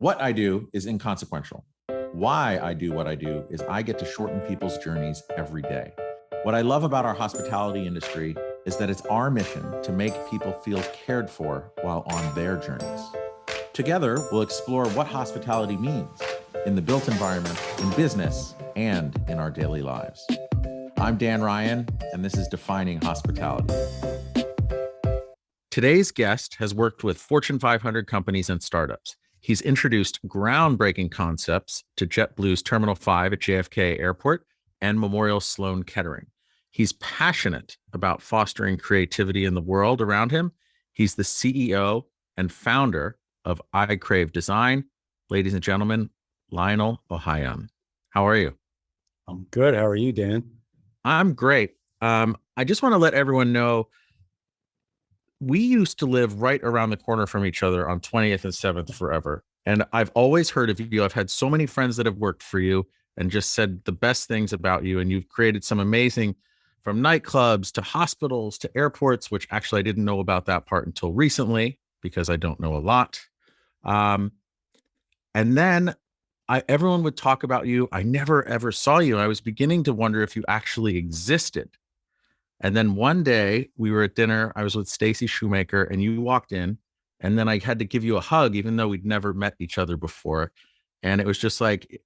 What I do is inconsequential. Why I do what I do is I get to shorten people's journeys every day. What I love about our hospitality industry is that it's our mission to make people feel cared for while on their journeys. Together, we'll explore what hospitality means in the built environment, in business, and in our daily lives. I'm Dan Ryan, and this is Defining Hospitality. Today's guest has worked with Fortune 500 companies and startups. He's introduced groundbreaking concepts to JetBlue's Terminal 5 at JFK Airport and Memorial Sloan Kettering. He's passionate about fostering creativity in the world around him. He's the CEO and founder of ICRAVE Design. Ladies and gentlemen, Lionel Ohayon. How are you? I'm good. How are you, Dan? I'm great. I just want to let everyone know we used to live right around the corner from each other on 20th and 7th forever. And I've always heard of you. I've had so many friends that have worked for you and just said the best things about you. And you've created some amazing, from nightclubs to hospitals to airports, which actually I didn't know about that part until recently because I don't know a lot. And then everyone would talk about you. I never, ever saw you. I was beginning to wonder if you actually existed. And then one day we were at dinner, I was with Stacy Shoemaker and you walked in, and then I had to give you a hug, even though we'd never met each other before. And it was just like,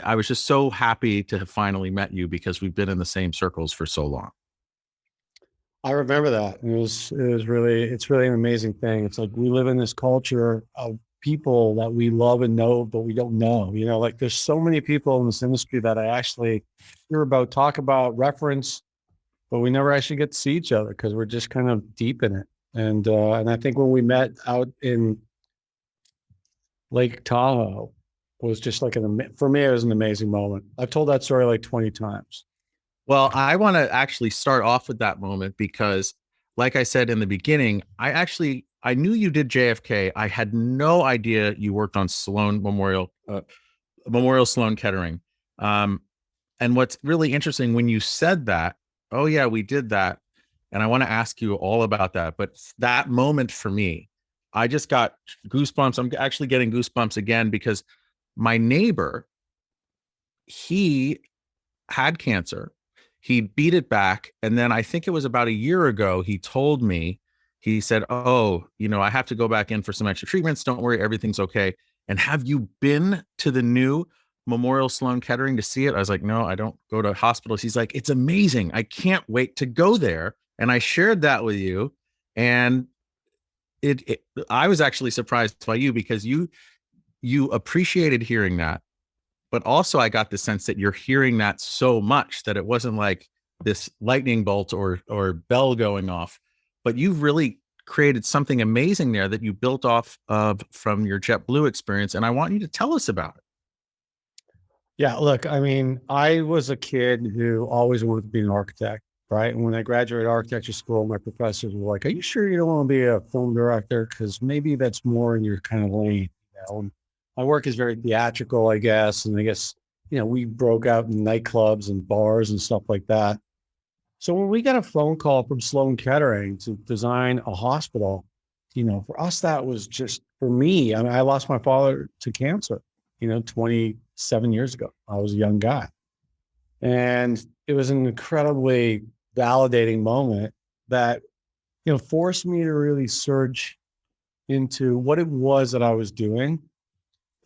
I was just so happy to have finally met you because we've been in the same circles for so long. I remember that. It's really an amazing thing. It's like we live in this culture of people that we love and know, but we don't know. You know, like there's so many people in this industry that I actually hear about, talk about, reference, but we never actually get to see each other because we're just kind of deep in it. And I think when we met out in Lake Tahoe was just like for me, it was an amazing moment. I've told that story like 20 times. Well, I want to actually start off with that moment because, like I said in the beginning, I knew you did JFK. I had no idea you worked on Memorial Sloan Kettering. And what's really interesting when you said that, oh yeah, we did that. And I want to ask you all about that. But that moment for me, I just got goosebumps. I'm actually getting goosebumps again because my neighbor, he had cancer. He beat it back. And then I think it was about a year ago, he told me, he said, oh, I have to go back in for some extra treatments. Don't worry, everything's okay. And have you been to the new Memorial Sloan Kettering to see it? I was like, no, I don't go to hospitals. He's like, it's amazing. I can't wait to go there. And I shared that with you. And I was actually surprised by you because you appreciated hearing that. But also I got the sense that you're hearing that so much that it wasn't like this lightning bolt or bell going off, but you've really created something amazing there that you built off of from your JetBlue experience. And I want you to tell us about it. Yeah, look, I mean, I was a kid who always wanted to be an architect, right? And when I graduated architecture school, my professors were like, are you sure you don't want to be a film director? Because maybe that's more in your kind of lane. And my work is very theatrical, I guess. And I guess, we broke out in nightclubs and bars and stuff like that. So when we got a phone call from Sloan Kettering to design a hospital, for us, that was just, for me, I mean, I lost my father to cancer, 27 years ago. I was a young guy. And it was an incredibly validating moment that, forced me to really surge into what it was that I was doing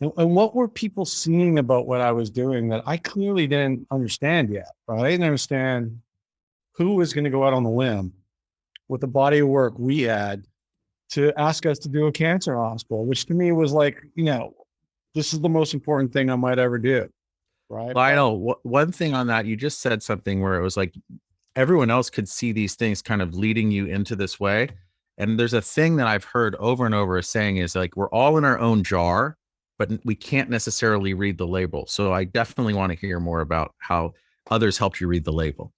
and what were people seeing about what I was doing that I clearly didn't understand yet, right? I didn't understand who was going to go out on the limb with the body of work we had to ask us to do a cancer hospital, which to me was like, this is the most important thing I might ever do. Right. Lionel, one thing on that, you just said something where it was like everyone else could see these things kind of leading you into this way. And there's a thing that I've heard over and over saying is like, we're all in our own jar, but we can't necessarily read the label. So I definitely want to hear more about how others helped you read the label.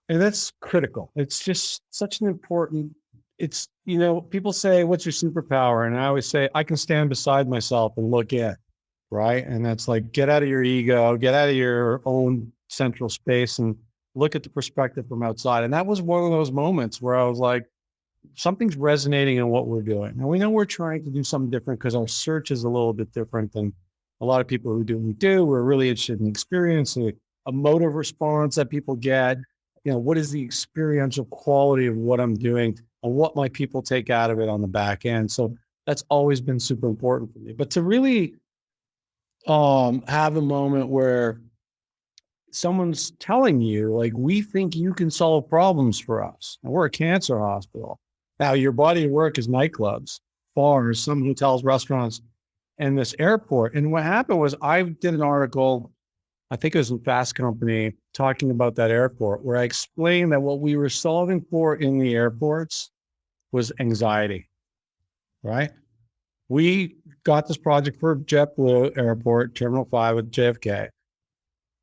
And that's critical. It's just such an important, people say, what's your superpower? And I always say, I can stand beside myself and look in. Right. And that's like, get out of your ego, get out of your own central space and look at the perspective from outside. And that was one of those moments where I was like, something's resonating in what we're doing. And we know we're trying to do something different because our search is a little bit different than a lot of people who do what we do. We're really interested in experience, a emotive response that people get. What is the experiential quality of what I'm doing and what might people take out of it on the back end? So that's always been super important for me. But to really have a moment where someone's telling you, like, we think you can solve problems for us. And we're a cancer hospital. Now, your body of work is nightclubs, bars, some hotels, restaurants, and this airport. And what happened was I did an article, I think it was in Fast Company, talking about that airport, where I explained that what we were solving for in the airports was anxiety, right? We got this project for JetBlue Airport, Terminal 5 with JFK.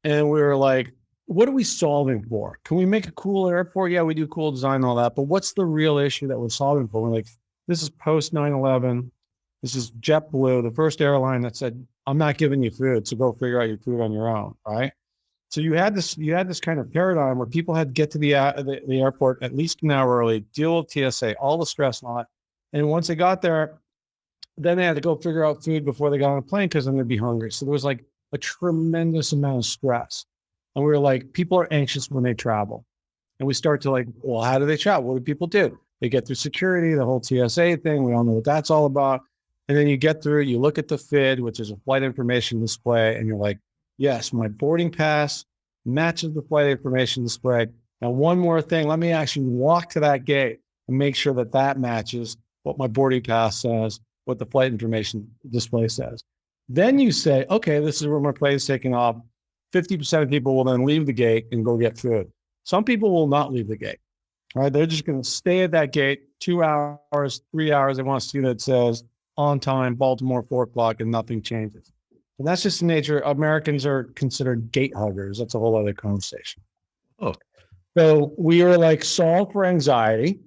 And we were like, what are we solving for? Can we make a cool airport? Yeah, we do cool design and all that. But what's the real issue that we're solving for? We're like, this is post 9/11. This is JetBlue, the first airline that said, I'm not giving you food, so go figure out your food on your own, right? So you had this kind of paradigm where people had to get to the airport at least an hour early, deal with TSA, all the stress and all that. And once they got there, then they had to go figure out food before they got on a plane because then they'd be hungry. So there was like a tremendous amount of stress. And we were like, people are anxious when they travel. And we start to like, well, how do they travel? What do people do? They get through security, the whole TSA thing. We all know what that's all about. And then you get through, you look at the FID, which is a flight information display, and you're like, yes, my boarding pass matches the flight information display. Now, one more thing, let me actually walk to that gate and make sure that that matches what my boarding pass says, what the flight information display says. Then you say, okay, this is where my plane is taking off. 50% of people will then leave the gate and go get food. Some people will not leave the gate, right? They're just going to stay at that gate 2 hours, 3 hours. They want to see that it says on time, Baltimore, 4 o'clock, and nothing changes. And that's just the nature. Americans are considered gate huggers. That's a whole other conversation. Oh, so we were like, solve for anxiety.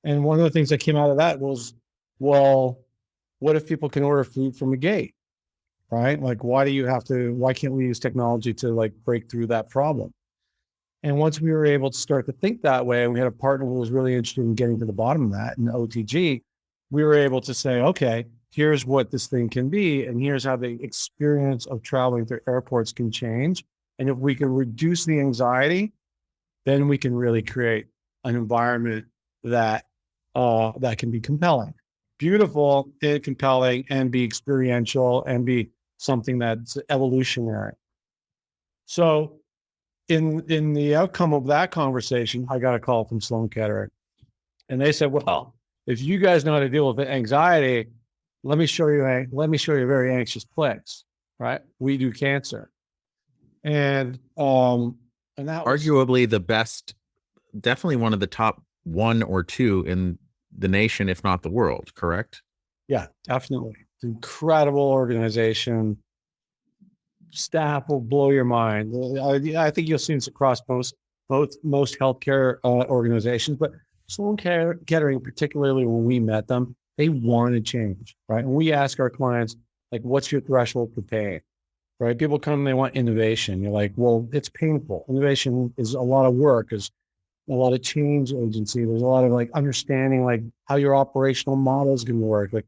And one of the things that came out of that was, well, what if people can order food from a gate, right? Like, why can't we use technology to like break through that problem? And once we were able to start to think that way, and we had a partner who was really interested in getting to the bottom of that in OTG, we were able to say, okay, here's what this thing can be. And here's how the experience of traveling through airports can change. And if we can reduce the anxiety, then we can really create an environment that can be compelling, beautiful and compelling, and be experiential and be something that's evolutionary. So in the outcome of that conversation, I got a call from Sloan Kettering, and they said, well, if you guys know how to deal with anxiety, let me show you a very anxious place, right? We do cancer. And that was arguably the best, definitely one of the top 1 or 2 in the nation, if not the world, correct? Yeah, definitely. It's an incredible organization. Staff will blow your mind. I think you'll see this across most healthcare organizations, but Sloan Kettering, particularly when we met them, they want to change, right? And we ask our clients, like, what's your threshold for pain, right? People come, they want innovation. You're like, well, it's painful. Innovation is a lot of work, is a lot of change agency. There's a lot of like understanding like how your operational model is going to work. Like,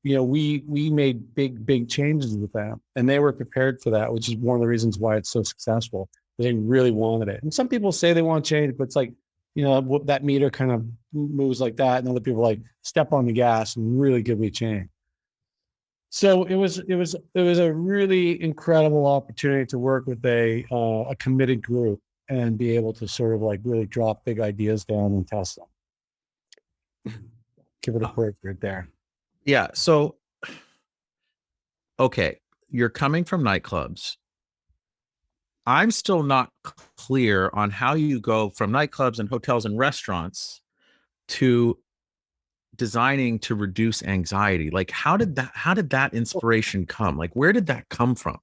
we made big changes with them, and they were prepared for that, which is one of the reasons why it's so successful. They really wanted it. And some people say they want change, but it's like, that meter kind of moves like that. And other people like step on the gas and really give me change. So it was a really incredible opportunity to work with a committed group and be able to sort of like really drop big ideas down and test them. Give it a quick right there. Yeah. So, okay, you're coming from nightclubs. I'm still not clear on how you go from nightclubs and hotels and restaurants to designing to reduce anxiety. Like, how did that inspiration come? Like, where did that come from?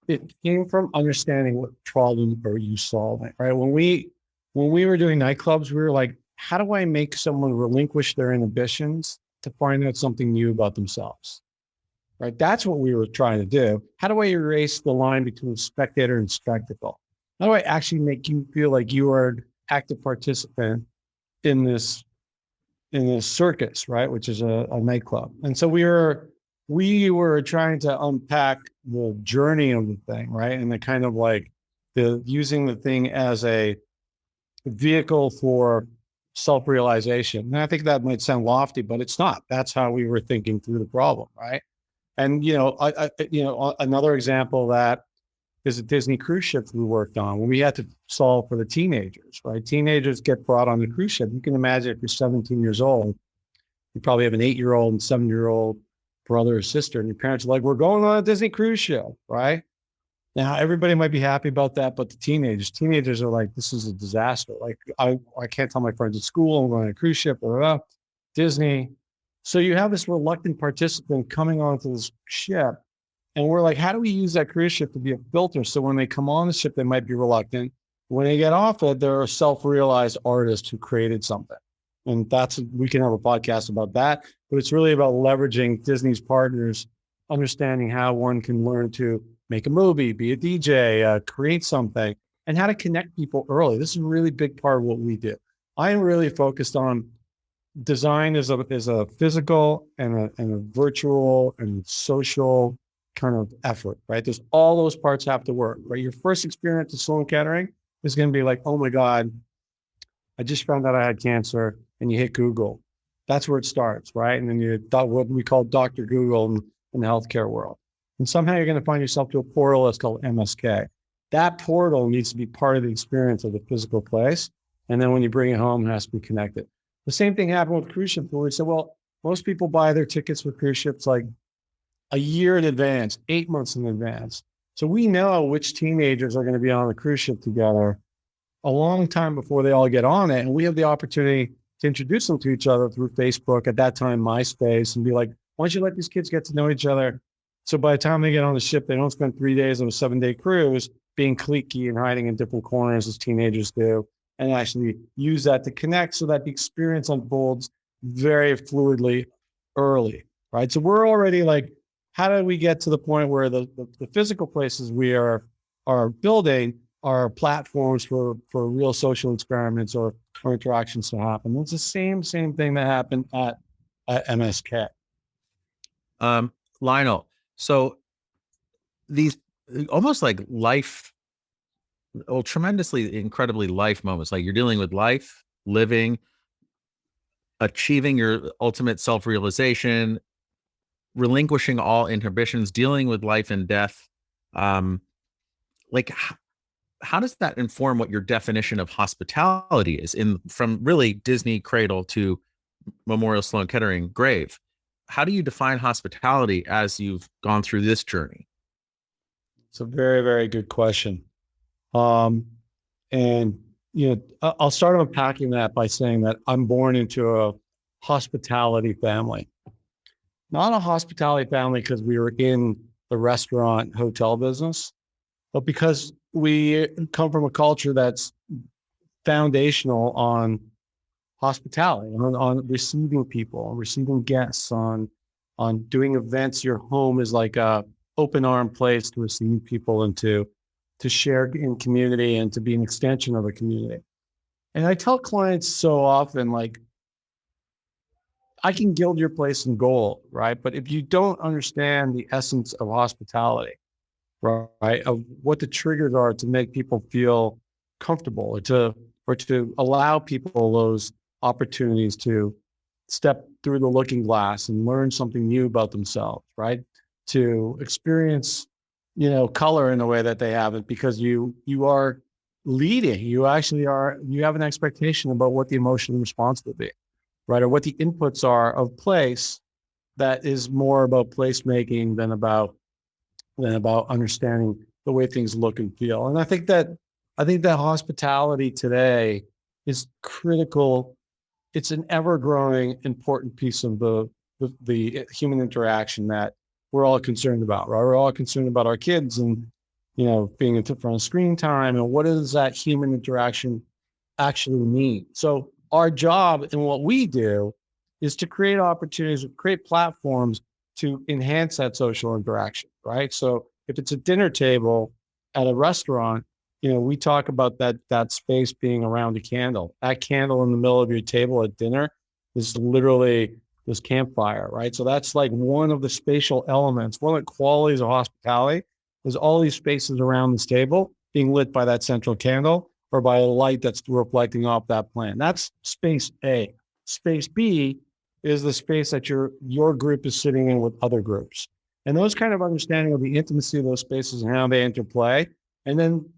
It came from understanding what problem are you solving, right? When we were doing nightclubs, we were like, how do I make someone relinquish their inhibitions to find out something new about themselves, right? That's what we were trying to do. How do I erase the line between spectator and spectacle? How do I actually make you feel like you are an active participant in this in a circus, right, which is a nightclub. And so we were trying to unpack the journey of the thing, right, and the kind of like the using the thing as a vehicle for self-realization. And I think that might sound lofty, but it's not. That's how we were thinking through the problem, right? And another example of that is a Disney cruise ship we worked on when we had to solve for the teenagers, right? Teenagers get brought on the cruise ship. You can imagine if you're 17 years old, you probably have an 8-year-old and 7-year-old brother or sister, and your parents are like, "We're going on a Disney cruise ship," right? Now, everybody might be happy about that, but the teenagers are like, "This is a disaster. Like, I can't tell my friends at school I'm going on a cruise ship, blah, blah, blah. Disney." So you have this reluctant participant coming onto this ship, and we're like, how do we use that cruise ship to be a filter? So when they come on the ship, they might be reluctant. When they get off it, they're a self-realized artist who created something. And we can have a podcast about that, but it's really about leveraging Disney's partners, understanding how one can learn to make a movie, be a DJ, create something, and how to connect people early. This is a really big part of what we do. I am really focused on design is a physical and a virtual and social kind of effort, right? There's all those parts have to work, right? Your first experience at Sloan Kettering is going to be like, oh my God, I just found out I had cancer, and you hit Google. That's where it starts, right? And then you thought what we call Dr. Google in the healthcare world. And somehow you're going to find yourself to a portal that's called MSK. That portal needs to be part of the experience of the physical place. And then when you bring it home, it has to be connected. The same thing happened with cruise ships, where we said, well, most people buy their tickets with cruise ships like a year in advance, 8 months in advance. So we know which teenagers are going to be on the cruise ship together a long time before they all get on it. And we have the opportunity to introduce them to each other through Facebook, at that time, MySpace, and be like, why don't you let these kids get to know each other? So by the time they get on the ship, they don't spend 3 days on a 7-day cruise being cliquey and hiding in different corners as teenagers do, and actually use that to connect so that the experience unfolds very fluidly early, right? So we're already like, how do we get to the point where the physical places we are building are platforms for real social experiments or interactions to happen? It's the same thing that happened at MSK. Lionel, so these almost like tremendously, incredibly life moments, like you're dealing with life, living, achieving your ultimate self-realization, relinquishing all inhibitions, dealing with life and death. Like how does that inform what your definition of hospitality is from really Disney cradle to Memorial Sloan Kettering grave? How do you define hospitality as you've gone through this journey? It's a very, very good question. And I'll start unpacking that by saying that I'm born into a hospitality family. Not a hospitality family because we were in the restaurant hotel business, but because we come from a culture that's foundational on hospitality, on receiving people, on receiving guests, on doing events. Your home is like a open arm place to receive people and to share in community and to be an extension of a community. And I tell clients so often, like, I can gild your place in gold, right? But if you don't understand the essence of hospitality, right, of what the triggers are to make people feel comfortable, or to allow people those opportunities to step through the looking glass and learn something new about themselves, right? To experience, color in a way that they haven't, because you are leading. You have an expectation about what the emotional response will be, right? Or what the inputs are of place that is more about placemaking than about understanding the way things look and feel. And I think that hospitality today is critical. It's an ever-growing important piece of the human interaction that we're all concerned about, right? We're all concerned about our kids and, being in front of screen time, and what does that human interaction actually mean? So our job and what we do is to create opportunities, create platforms to enhance that social interaction, right? So if it's a dinner table at a restaurant, we talk about that space being around a candle. That candle in the middle of your table at dinner is literally this campfire, right? So that's like one of the spatial elements. One of the qualities of hospitality is all these spaces around this table being lit by that central candle or by a light that's reflecting off that plant. That's space A. Space B is the space that your group is sitting in with other groups. And those kind of understanding of the intimacy of those spaces and how they interplay, and then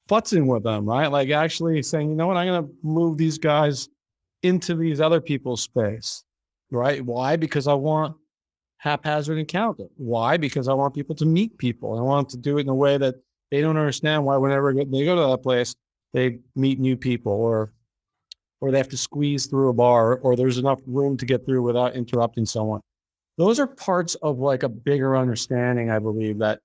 futzing with them, right? Like actually saying, you know what, I'm going to move these guys into these other people's space, right? Why? Because I want haphazard encounter. Why? Because I want people to meet people. I want to do it in a way that they don't understand why whenever they go to that place, they meet new people, or they have to squeeze through a bar, or there's enough room to get through without interrupting someone. Those are parts of like a bigger understanding, I believe, that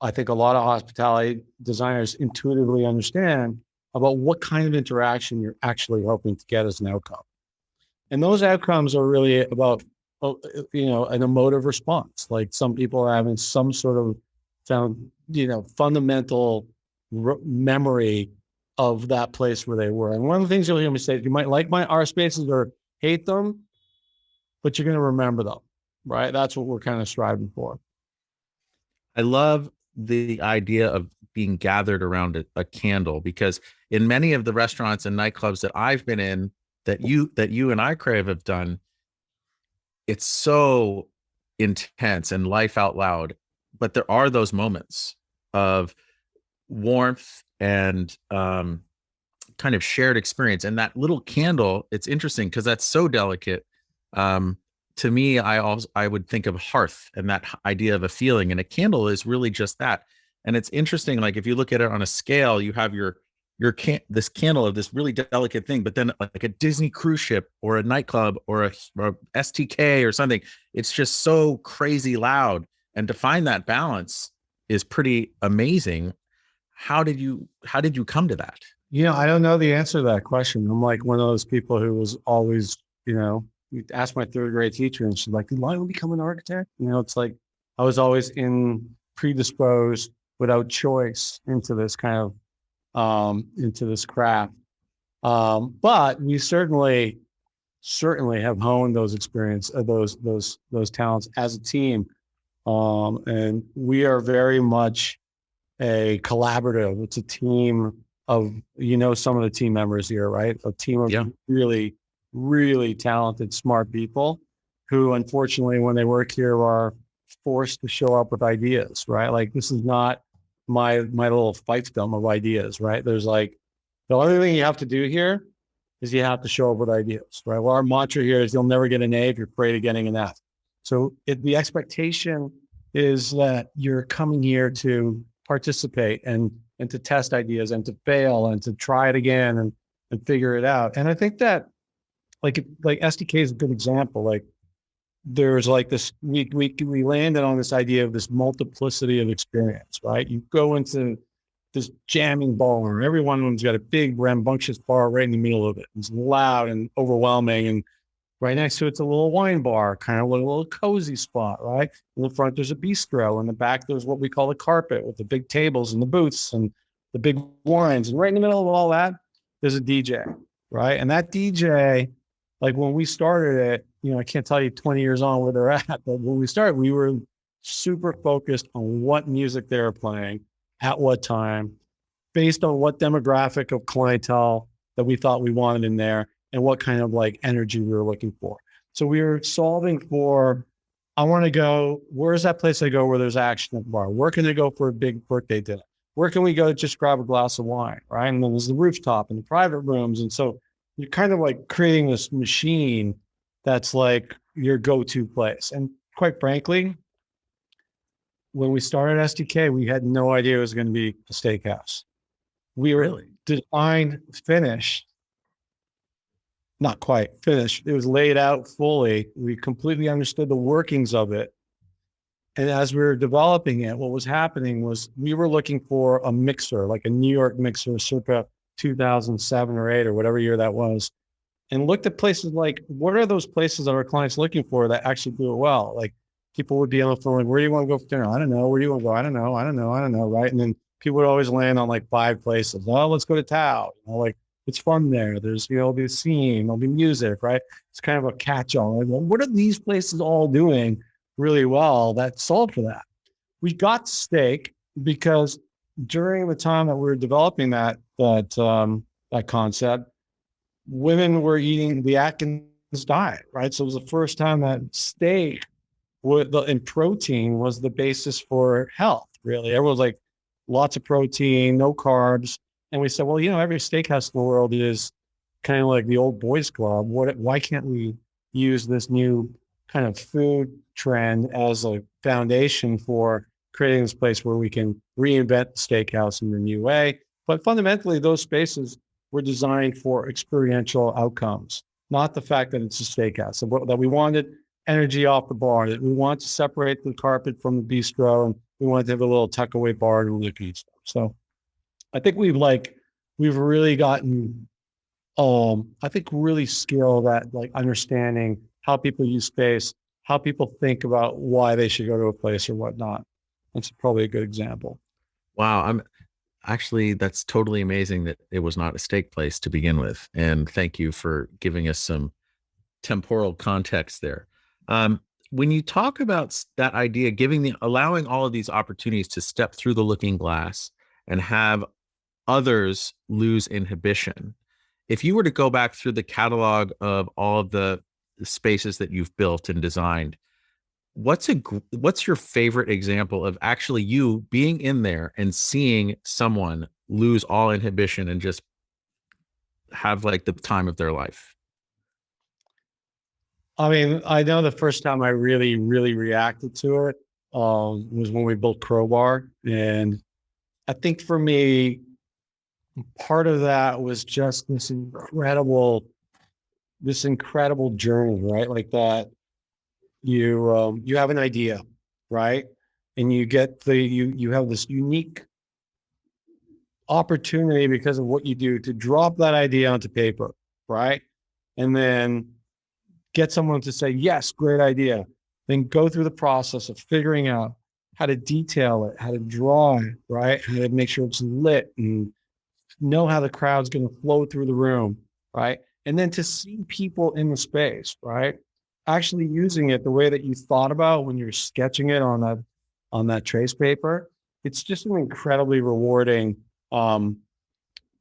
I think a lot of hospitality designers intuitively understand about what kind of interaction you're actually hoping to get as an outcome. And those outcomes are really about, an emotive response. Like some people are having some sort of fundamental memory of that place where they were. And one of the things you'll hear me say, you might like our spaces or hate them, but you're going to remember them, right? That's what we're kind of striving for. I love the idea of being gathered around a candle, because in many of the restaurants and nightclubs that I've been in, that you and ICRAVE have done, it's so intense and life out loud, but there are those moments of warmth and kind of shared experience. And that little candle, it's interesting because that's so delicate. To me, I would think of hearth and that idea of a feeling, and a candle is really just that. And it's interesting, like if you look at it on a scale, you have this candle of this really delicate thing, but then like a Disney cruise ship or a nightclub or a STK or something, it's just so crazy loud. And to find that balance is pretty amazing. How did you come to that? I don't know the answer to that question. I'm like one of those people who was always, you ask my third grade teacher and she's like, did Lionel become an architect? It's like I was always predisposed without choice into this kind of into this craft. But we certainly have honed those those talents as a team. And we are very much a collaborative. It's a team of, some of the team members here, right? A team of really, really talented, smart people who, unfortunately, when they work here, are forced to show up with ideas, right? Like this is not my little fiefdom of ideas, right? There's like, the only thing you have to do here is you have to show up with ideas, right? Well, our mantra here is you'll never get an A if you're afraid of getting an F. So the expectation is that you're coming here to participate and to test ideas and to fail and to try it again and figure it out. And I think that like SDK is a good example. Like there's like this, we landed on this idea of this multiplicity of experience, right? You go into this jamming bar, every one of them's got a big rambunctious bar right in the middle of it. It's loud and overwhelming, and right next to it's a little wine bar, kind of like a little cozy spot, right? In the front, there's a bistro. In the back, there's what we call the carpet with the big tables and the booths and the big wines. And right in the middle of all that, there's a DJ, right? And that DJ, like when we started it, I can't tell you 20 years on where they're at, but when we started, we were super focused on what music they were playing, at what time, based on what demographic of clientele that we thought we wanted in there, and what kind of like energy we were looking for. So we were solving for, I want to go, where's that place I go where there's action at the bar? Where can I go for a big birthday dinner? Where can we go to just grab a glass of wine, right? And then there's the rooftop and the private rooms. And so you're kind of like creating this machine that's like your go-to place. And quite frankly, when we started SDK, we had no idea it was going to be a steakhouse. We were Really designed, finished, not quite finished. It was laid out fully. We completely understood the workings of it. And as we were developing it, what was happening was we were looking for a mixer, like a New York mixer, circa 2007 or 8 or whatever year that was, and looked at places like, what are those places that our clients looking for that actually do it well? Like people would be on the phone, like, where do you want to go for dinner? I don't know. Where do you want to go? I don't know. Right? And then people would always land on like 5 places. Oh, let's go to Tao. Like It's fun there. There's, there'll be a scene, there'll be music, right? It's kind of a catch-all. Like, well, what are these places all doing really well that solved for that? We got steak because during the time that we were developing that concept, women were eating the Atkins diet, right? So it was the first time that steak and protein was the basis for health, really. Everyone's like, lots of protein, no carbs. And we said, well, every steakhouse in the world is kind of like the old boys club. Why can't we use this new kind of food trend as a foundation for creating this place where we can reinvent the steakhouse in a new way? But fundamentally, those spaces were designed for experiential outcomes, not the fact that it's a steakhouse. So that we wanted energy off the bar, that we want to separate the carpet from the bistro, and we wanted to have a little tuck away bar to look at stuff. So I think we've really gotten, I think really skilled at like understanding how people use space, how people think about why they should go to a place or whatnot. That's probably a good example. Wow. That's totally amazing that it was not a steak place to begin with. And thank you for giving us some temporal context there. When you talk about that idea, allowing all of these opportunities to step through the looking glass and have others lose inhibition, if you were to go back through the catalog of all of the spaces that you've built and designed, what's your favorite example of actually you being in there and seeing someone lose all inhibition and just have like the time of their life? I mean, I know the first time I really, really reacted to it was when we built Crowbar. And I think for me, part of that was just this incredible journey, right? Like that you have an idea, right? And you have this unique opportunity because of what you do to drop that idea onto paper, right? And then get someone to say, yes, great idea. Then go through the process of figuring out how to detail it, how to draw it, right? How to make sure it's lit and know how the crowd's going to flow through the room, right? And then to see people in the space, right? Actually using it the way that you thought about when you're sketching it on that trace paper. It's just an incredibly rewarding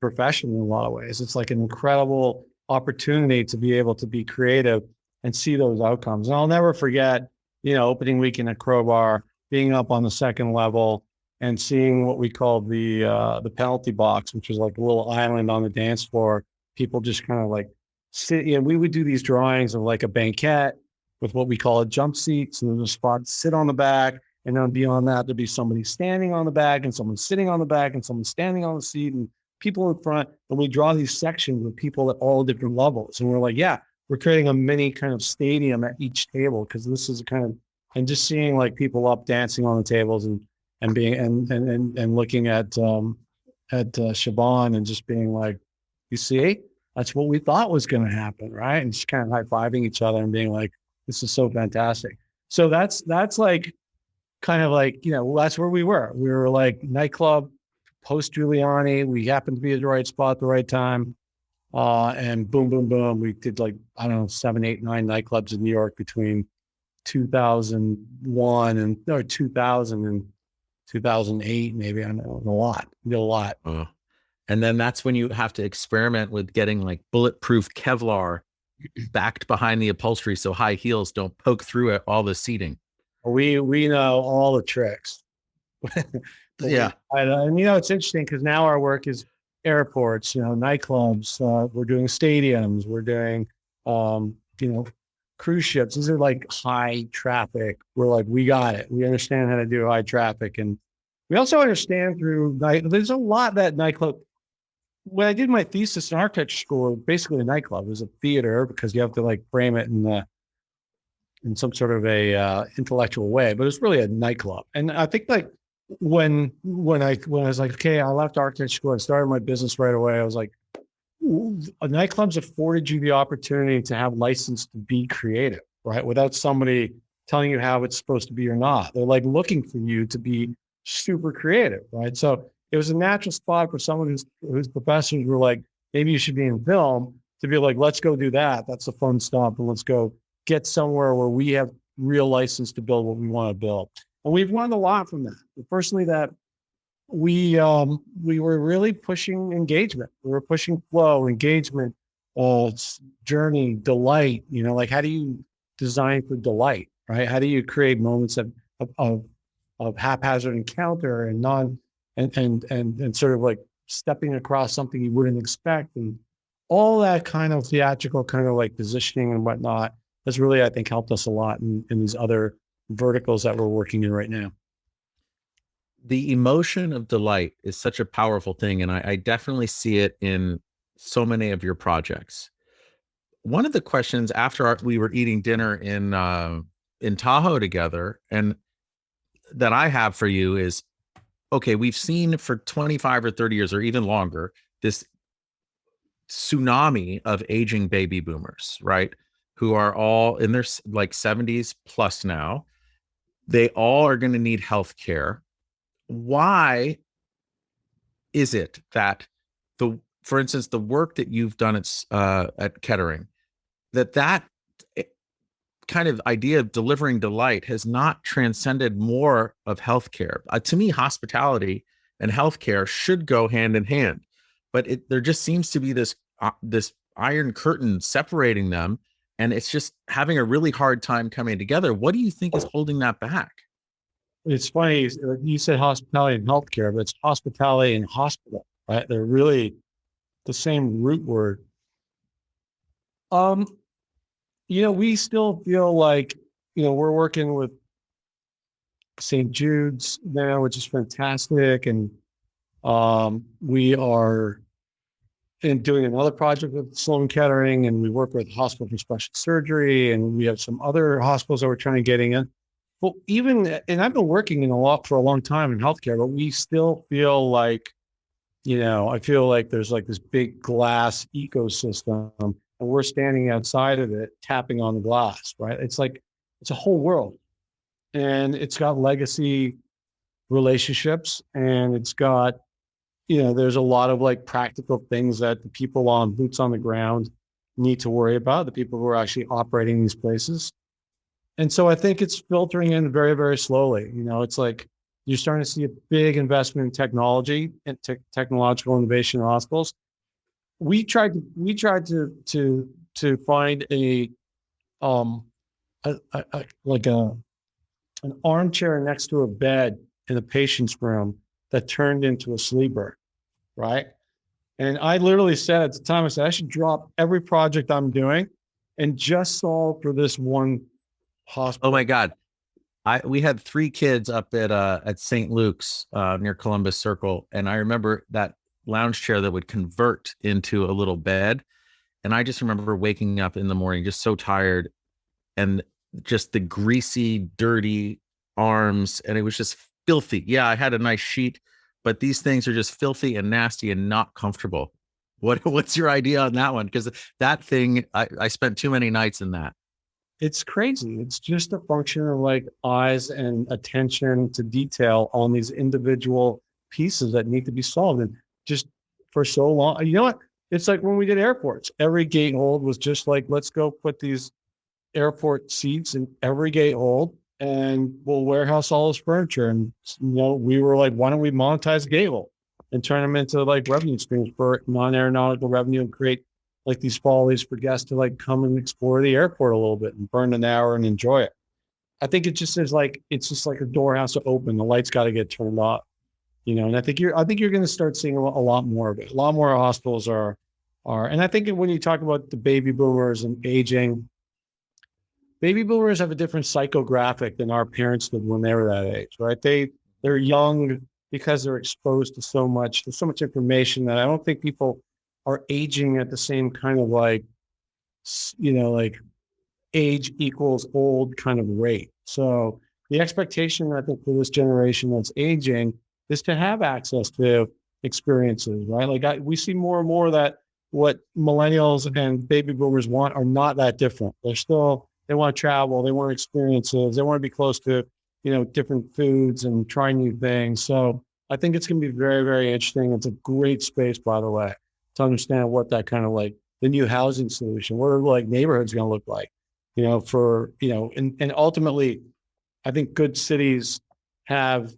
profession in a lot of ways. It's like an incredible opportunity to be able to be creative and see those outcomes. And I'll never forget, opening weekend at Crowbar, being up on the second level and seeing what we called the penalty box, which was like a little island on the dance floor. People just kind of like sit, we would do these drawings of like a banquette with what we call a jump seat. So there's a spot to sit on the back. And then beyond that, there'd be somebody standing on the back and someone sitting on the back and someone standing on the seat and people in front. And we draw these sections with people at all different levels. And we're like, yeah, we're creating a mini kind of stadium at each table because this is and just seeing like people up dancing on the tables and being and looking at Siobhan and just being like, you see, that's what we thought was going to happen, right? And just kind of high-fiving each other and being like, this is so fantastic. So that's like kind of like, that's where we were. We were like nightclub post Giuliani. We happened to be at the right spot at the right time. And boom, boom, boom. We did like, I don't know, 7, 8, 9 nightclubs in New York between 2001 or 2000 and 2008, maybe. I don't know, a lot. We did a lot. And then that's when you have to experiment with getting like bulletproof Kevlar backed behind the upholstery so high heels don't poke through all the seating. We know all the tricks. Yeah. And it's interesting because now our work is airports, nightclubs, we're doing stadiums, we're doing, cruise ships. These are like high traffic. We're like, we got it. We understand how to do high traffic. And we also understand there's a lot that nightclub. When I did my thesis in architecture school, basically a nightclub. It was a theater because you have to like frame it in some sort of a intellectual way, but it's really a nightclub. And I think like when I was like, okay, I left architecture school and started my business right away, I was like, nightclubs afforded you the opportunity to have license to be creative, right? Without somebody telling you how it's supposed to be or not. They're like looking for you to be super creative, right? So it was a natural spot for someone whose professors were like, maybe you should be in film, to be like, let's go do that. That's the fun stuff. And let's go get somewhere where we have real license to build what we want to build. And we've learned a lot from that. Personally, that we were really pushing engagement. We were pushing flow, engagement, journey, delight. Like, how do you design for delight, right? How do you create moments of haphazard encounter and and sort of like stepping across something you wouldn't expect, and all that kind of theatrical kind of like positioning and whatnot has really, I think, helped us a lot in these other verticals that we're working in right now. The emotion of delight is such a powerful thing, and I definitely see it in so many of your projects. One of the questions after we were eating dinner in Tahoe together, and that I have for you is, okay, we've seen for 25 or 30 years or even longer this tsunami of aging baby boomers, right? Who are all in their like 70s plus now. They all are going to need health care. Why is it that for instance, the work that you've done at Kettering, that kind of idea of delivering delight has not transcended more of healthcare? To me, hospitality and healthcare should go hand in hand, but there just seems to be this iron curtain separating them, and it's just having a really hard time coming together. What do you think is holding that back? It's funny, you said hospitality and healthcare, but it's hospitality and hospital, right? They're really the same root word. We still feel like, we're working with St. Jude's now, which is fantastic. And we are doing another project with Sloan Kettering, and we work with Hospital for Special Surgery, and we have some other hospitals that we're trying to get in. Well, and I've been working for a long time in healthcare, but we still feel like, I feel like there's like this big glass ecosystem, and we're standing outside of it, tapping on the glass, right? It's like, it's a whole world, and it's got legacy relationships, and it's got, there's a lot of like practical things that the people on boots on the ground need to worry about, the people who are actually operating these places. And so I think it's filtering in very, very slowly. It's like you're starting to see a big investment in technology and technological innovation in hospitals. We tried to find an armchair next to a bed in a patient's room that turned into a sleeper, right? And I literally said at the time, I said, I should drop every project I'm doing and just solve for this one hospital. Oh my God. We had 3 kids up at St. Luke's near Columbus Circle. And I remember that lounge chair that would convert into a little bed. And I just remember waking up in the morning just so tired, and just the greasy, dirty arms. And it was just filthy. Yeah, I had a nice sheet, but these things are just filthy and nasty and not comfortable. What's your idea on that one? Because that thing, I spent too many nights in that. It's crazy. It's just a function of like eyes and attention to detail on these individual pieces that need to be solved. And just for so long, what? It's like when we did airports, every gate hold was just like, let's go put these airport seats in every gate hold, and we'll warehouse all this furniture. And, we were like, why don't we monetize the gate hold and turn them into like revenue streams for non-aeronautical revenue, and create like these follies for guests to like come and explore the airport a little bit and burn an hour and enjoy it. I think it just is like, it's just like a door has to open. The lights got to get turned off, and I think you're going to start seeing a lot more of it. A lot more hospitals are, and I think when you talk about the baby boomers and aging, baby boomers have a different psychographic than our parents did when they were that age, right? They're young because they're exposed to so much information, that I don't think people are aging at the same kind of like, like age equals old kind of rate. So the expectation, I think, for this generation that's aging is to have access to experiences, right? Like we see more and more that what millennials and baby boomers want are not that different. They want to travel, they want experiences, they want to be close to, different foods and try new things. So I think it's going to be very, very interesting. It's a great space, by the way. to understand what that kind of like the new housing solution, what are like neighborhoods going to look like, for, and ultimately, I think good cities have,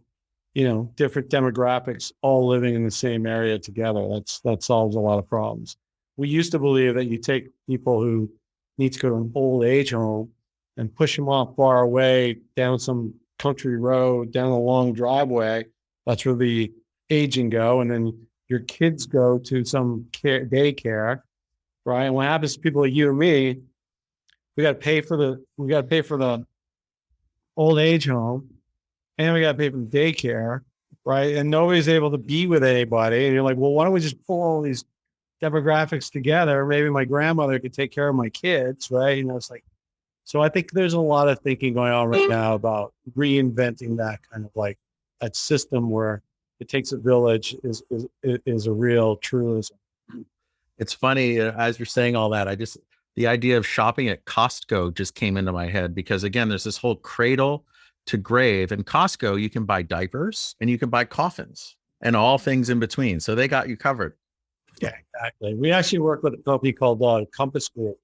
different demographics all living in the same area together. That solves a lot of problems. We used to believe that you take people who need to go to an old age home and push them off far away down some country road, down a long driveway. That's where the aging go. And then your kids go to some daycare, right? And what happens to people like you and me, we got to pay for the old age home, and we got to pay for the daycare, right? And nobody's able to be with anybody. And you're like, well, why don't we just pull all these demographics together? Maybe my grandmother could take care of my kids, right? It's like, so I think there's a lot of thinking going on right now about reinventing that kind of like that system where it takes a village is a real truism. It's funny, as you're saying all that, the idea of shopping at Costco just came into my head, because again, there's this whole cradle to grave. In Costco, you can buy diapers and you can buy coffins and all things in between. So they got you covered. Yeah, exactly. We actually work with a company called Compass Group.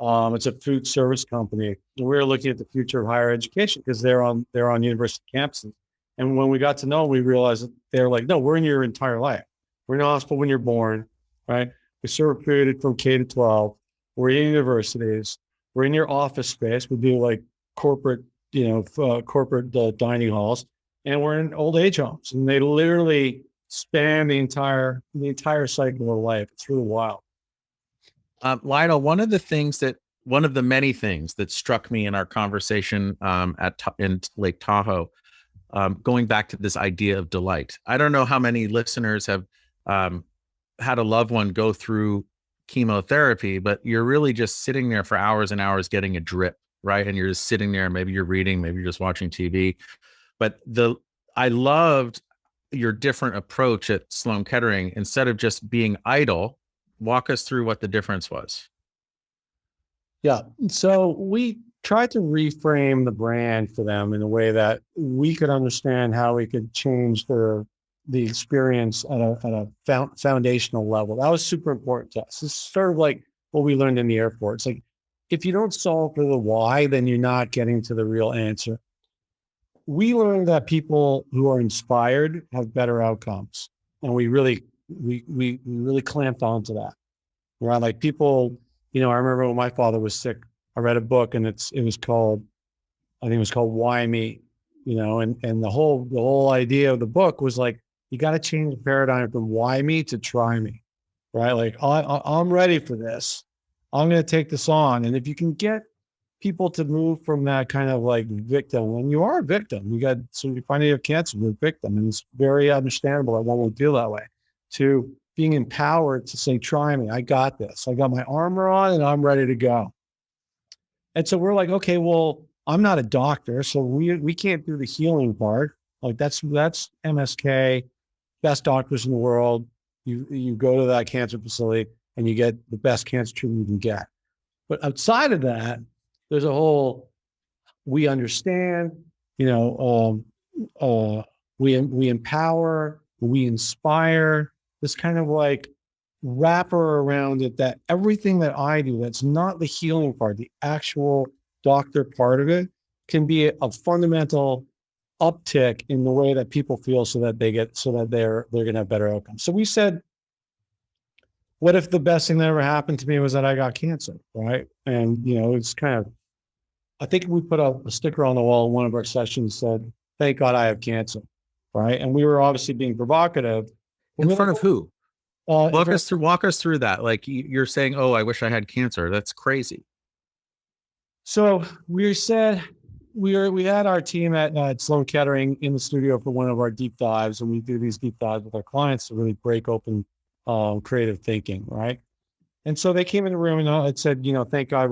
It's a food service company. And we were looking at the future of higher education because they're on university campuses. And when we got to know them, we realized that they're like, no, we're in your entire life. We're in the hospital when you're born, right? We serve period from K to 12. We're in universities. We're in your office space. We do like corporate, dining halls, and we're in old age homes. And they literally span the entire cycle of life. It's really wild. Lionel, one of the many things that struck me in our conversation in Lake Tahoe, going back to this idea of delight. I don't know how many listeners have had a loved one go through chemotherapy, but you're really just sitting there for hours and hours getting a drip, right? And you're just sitting there, maybe you're reading, maybe you're just watching TV. But I loved your different approach at Sloan Kettering. Instead of just being idle, walk us through what the difference was. Yeah. So we tried to reframe the brand for them in a way that we could understand how we could change the experience at a foundational level. That was super important to us. It's sort of like what we learned in the airport. It's like, if you don't solve for the why, then you're not getting to the real answer. We learned that people who are inspired have better outcomes. And we really clamped onto that. Right? Like people, I remember when my father was sick, I read a book and it was called Why Me? And the whole idea of the book was like, you got to change the paradigm from why me to try me, right? Like I'm ready for this. I'm going to take this on. And if you can get people to move from that kind of like victim, and you are a victim, you find you have cancer, you're a victim. And it's very understandable that one will feel that way, to being empowered to say, try me, I got this. I got my armor on and I'm ready to go. And so we're like, okay, well, I'm not a doctor, so we can't do the healing part. Like that's MSK, best doctors in the world. You go to that cancer facility and you get the best cancer treatment you can get. But outside of that, there's a whole, we understand, we empower, we inspire, this kind of like wrapper around it, that everything that I do, that's not the healing part, the actual doctor part of it, can be a fundamental uptick in the way that people feel, so that they're going to have better outcomes. So we said, what if the best thing that ever happened to me was that I got cancer, right? And, it's kind of, I think we put a sticker on the wall in one of our sessions said, thank God I have cancer, right? And we were obviously being provocative. In front of who? Walk us through that. Like you're saying, oh, I wish I had cancer. That's crazy. So we said, we had our team at Sloan Kettering in the studio for one of our deep dives, and we do these deep dives with our clients to really break open creative thinking, right? And so they came in the room and it said, thank God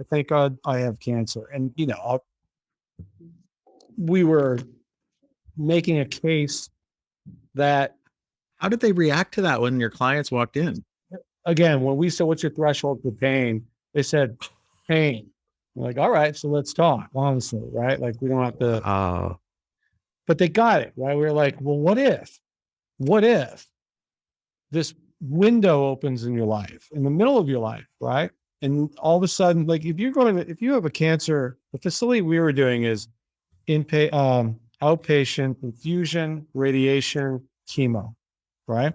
thank God I have cancer. And we were making a case that. How did they react to that when your clients walked in? Again, when we said, what's your threshold for pain? They said, pain. We're like, all right, so let's talk, honestly, right? Like we don't have to, but they got it, right? We were like, well, what if this window opens in your life, in the middle of your life, right? And all of a sudden, like if if you have a cancer, the facility we were doing is outpatient infusion, radiation, chemo, right?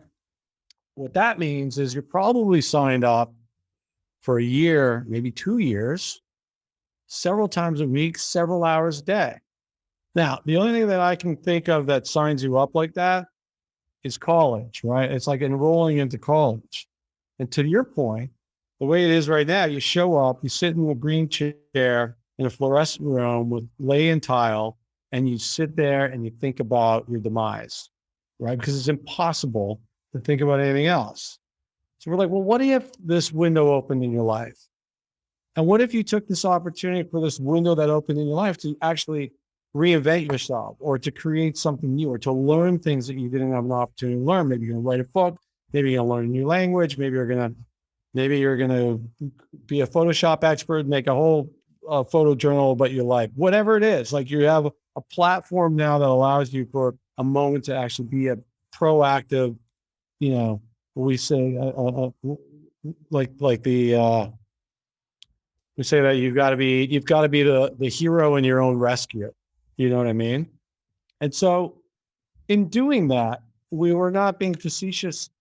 What that means is you're probably signed up for a year, maybe 2 years, several times a week, several hours a day. Now, the only thing that I can think of that signs you up like that is college, right? It's like enrolling into college. And to your point, the way it is right now, you show up, you sit in a green chair in a fluorescent room with lay-in tile, and you sit there and you think about your demise, right? Because it's impossible to think about anything else. So we're like, well, what if this window opened in your life? And what if you took this opportunity for this window that opened in your life to actually reinvent yourself or to create something new or to learn things that you didn't have an opportunity to learn? Maybe you're going to write a book. Maybe you're going to learn a new language. Maybe you're going to be a Photoshop expert, make a whole photo journal about your life, whatever it is. Like you have a platform now that allows you for a moment to actually be a proactive, you know, we say like the, we say that you've got to be the hero in your own rescue. You know what I mean? And so in doing that, we were not being facetious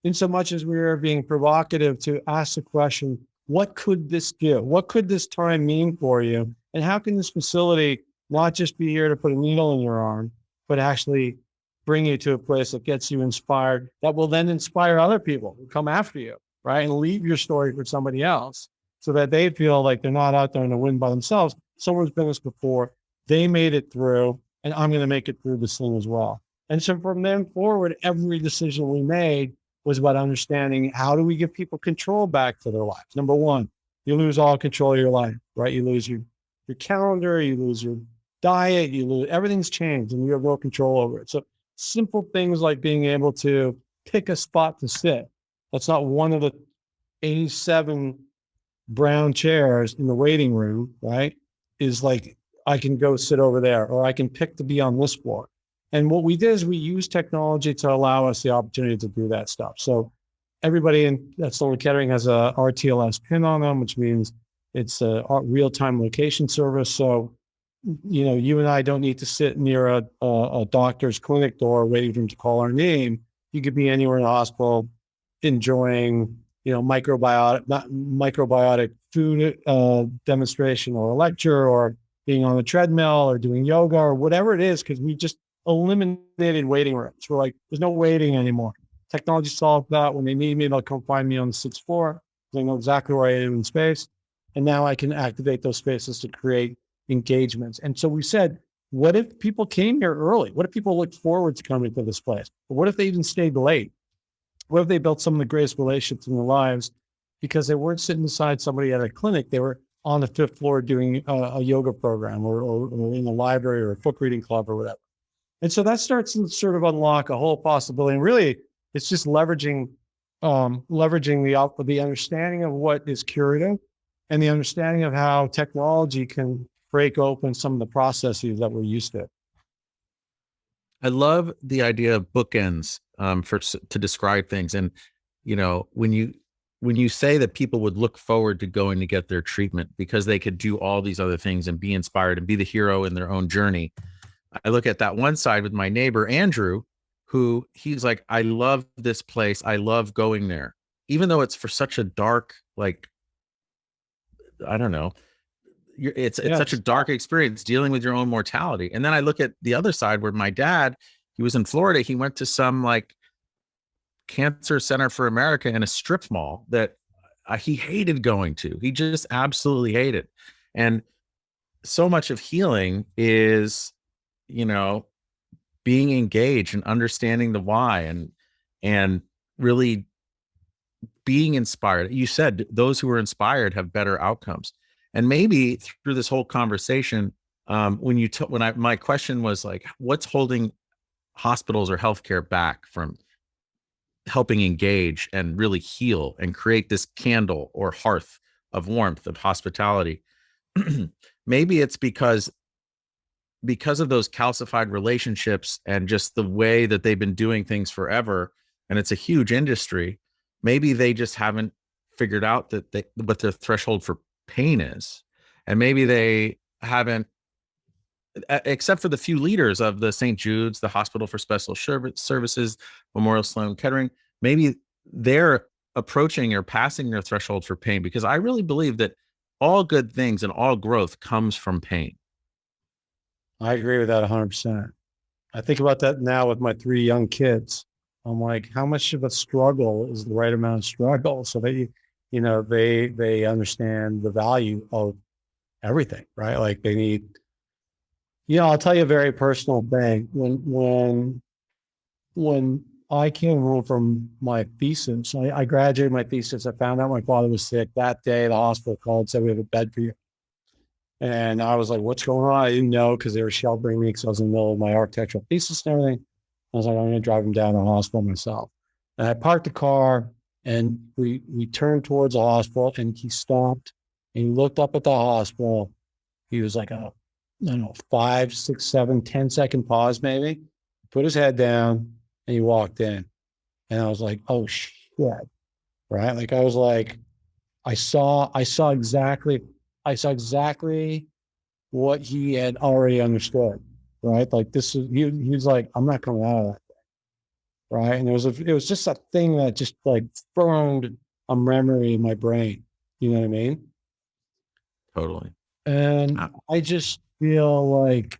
in so much as we were being provocative to ask the question, what could this do? What could this time mean for you? And how can this facility not just be here to put a needle in your arm, but actually bring you to a place that gets you inspired, that will then inspire other people who come after you, right? And leave your story for somebody else so that they feel like they're not out there in the wind by themselves. Someone's been this before. They made it through, and I'm going to make it through this thing as well. And so from then forward, every decision we made was about understanding how do we give people control back to their lives. Number one, you lose all control of your life, right? You lose your calendar, you lose your diet, you lose, everything's changed and you have no control over it. So simple things like being able to pick a spot to sit. That's not one of the 87 brown chairs in the waiting room, right? Is like, I can go sit over there, or I can pick to be on this floor. And what we did is we used technology to allow us the opportunity to do that stuff. So everybody at Sloan Kettering has a RTLS pin on them, which means it's a real-time location service. So, you know, you and I don't need to sit near a doctor's clinic door waiting for him to call our name. You could be anywhere in the hospital enjoying, you know, microbiotic food demonstration or a lecture, or being on the treadmill or doing yoga or whatever it is, because we just eliminated waiting rooms. We're like, there's no waiting anymore. Technology solved that. When they need me, they'll come find me on the 6th floor. They know exactly where I am in space. And now I can activate those spaces to create engagements. And so we said, what if people came here early? What if people looked forward to coming to this place? But what if they even stayed late? What if they built some of the greatest relationships in their lives because they weren't sitting beside somebody at a clinic? They were on the 5th floor doing a yoga program or in a library or a book reading club or whatever. And so that starts to sort of unlock a whole possibility. And really, it's just leveraging the understanding of what is curative and the understanding of how technology can break open some of the processes that we're used to. I love the idea of bookends to describe things. And, you know, when you say that people would look forward to going to get their treatment because they could do all these other things and be inspired and be the hero in their own journey. I look at that one side with my neighbor, Andrew, who he's like, I love this place. I love going there, even though it's for such a dark, like, I don't know, it's such a dark experience dealing with your own mortality. And then I look at the other side where my dad, he was in Florida. He went to some like Cancer Center for America in a strip mall that he hated going to. He just absolutely hated. And so much of healing is, you know, being engaged and understanding the why and really being inspired. You said those who are inspired have better outcomes. And maybe through this whole conversation, my question was like, what's holding hospitals or healthcare back from helping engage and really heal and create this candle or hearth of warmth, of hospitality? Maybe it's because of those calcified relationships and just the way that they've been doing things forever. And it's a huge industry. maybe they just haven't figured out what their threshold for pain is. And maybe they haven't, except for the few leaders of the St. Jude's, the Hospital for Special Services, Memorial Sloan Kettering, maybe they're approaching or passing their threshold for pain, because I really believe that all good things and all growth comes from pain. I agree with that 100%. I think about that now with my 3 young kids. I'm like, how much of a struggle is the right amount of struggle so that they understand the value of everything, right? Like they need, I'll tell you a very personal thing. When I came home from my thesis, I graduated my thesis. I found out my father was sick. That day, the hospital called and said, we have a bed for you. And I was like, what's going on? I didn't know because they were sheltering me because I was in the middle of my architectural thesis and everything. I was like, I'm going to drive him down to the hospital myself. And I parked the car and we turned towards the hospital, and he stopped and he looked up at the hospital. He was like, I don't know, 5, 6, 7, 10-second pause maybe. Put his head down and he walked in. And I was like, oh shit. Right. Like I was like, I saw exactly what he had already understood. Right. Like he was like, I'm not coming out of that. Right. And it was just a thing that just like burned a memory in my brain. You know what I mean? Totally. And I just feel like,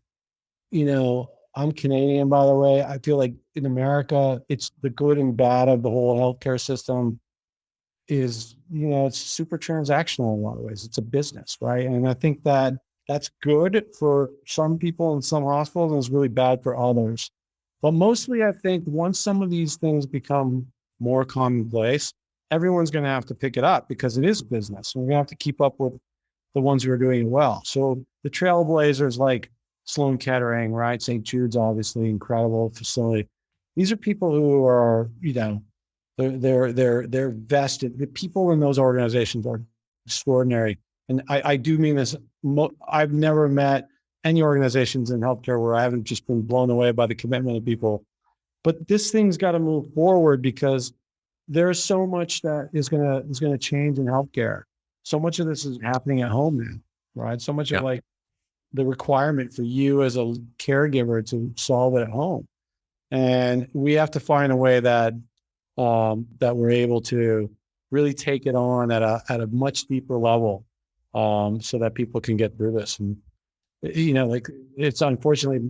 I'm Canadian, by the way. I feel like in America, it's the good and bad of the whole healthcare system is, it's super transactional in a lot of ways. It's a business, right? And I think that that's good for some people in some hospitals and it's really bad for others. But mostly, I think once some of these things become more commonplace, everyone's going to have to pick it up because it is business. And we're going to have to keep up with the ones who are doing it well. So the trailblazers like Sloan Kettering, right? St. Jude's, obviously, incredible facility. These are people who are, they're vested. The people in those organizations are extraordinary. And I do mean this. I've never met any organizations in healthcare where I haven't just been blown away by the commitment of people. But this thing's got to move forward because there's so much that is gonna change in healthcare. So much of this is happening at home now, right? So much of like the requirement for you as a caregiver to solve it at home. And we have to find a way that we're able to really take it on at a much deeper level, so that people can get through this. And, like it's unfortunately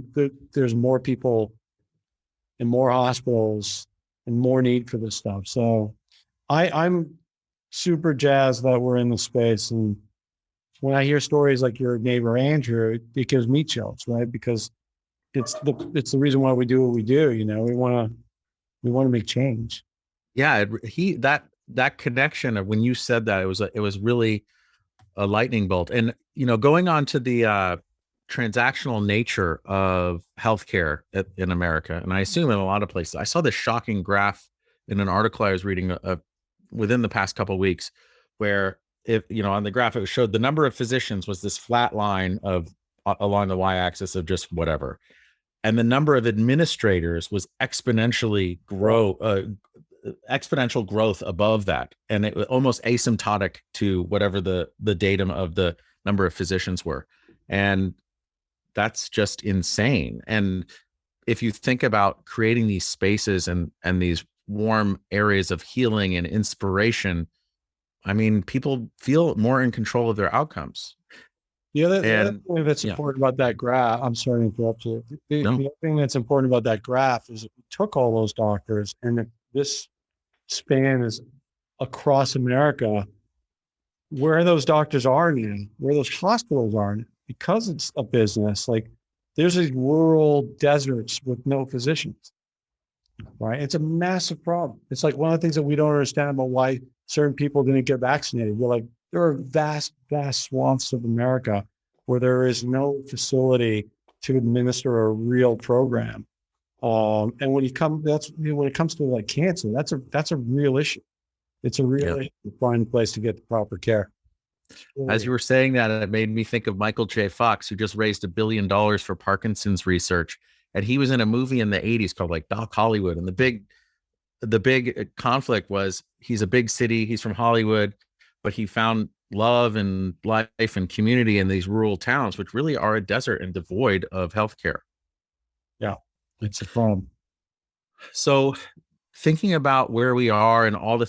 there's more people in more hospitals and more need for this stuff. So I'm super jazzed that we're in the space. And when I hear stories like your neighbor Andrew, it gives me chills, right? Because it's the reason why we do what we do. We want to make change. Yeah, that connection of when you said that, it was really a lightning bolt. And going on to the transactional nature of healthcare in America, and I assume in a lot of places, I saw this shocking graph in an article I was reading within the past couple of weeks, where on the graph it showed the number of physicians was this flat line of along the y-axis of just whatever, and the number of administrators was exponential growth above that, and it was almost asymptotic to whatever the datum of the number of physicians were. And that's just insane. And if you think about creating these spaces and these warm areas of healing and inspiration, I mean, people feel more in control of their outcomes. The other thing that's important about that graph, I'm sorry to interrupt you. The other thing that's important about that graph is if we took all those doctors and if this span is across America, where those doctors are now, where those hospitals are now, because it's a business, like there's these rural deserts with no physicians, right? It's a massive problem. It's like one of the things that we don't understand about why certain people didn't get vaccinated. We're like, there are vast, vast swaths of America where there is no facility to administer a real program. And when it comes to like cancer, that's a real issue. It's a real issue to find a place to get the proper care. As you were saying that, it made me think of Michael J. Fox, who just raised $1 billion for Parkinson's research. And he was in a movie in the 80s called like Doc Hollywood. And the big conflict was he's a big city, he's from Hollywood, but he found love and life and community in these rural towns, which really are a desert and devoid of healthcare. Yeah, it's a problem. So thinking about where we are and all the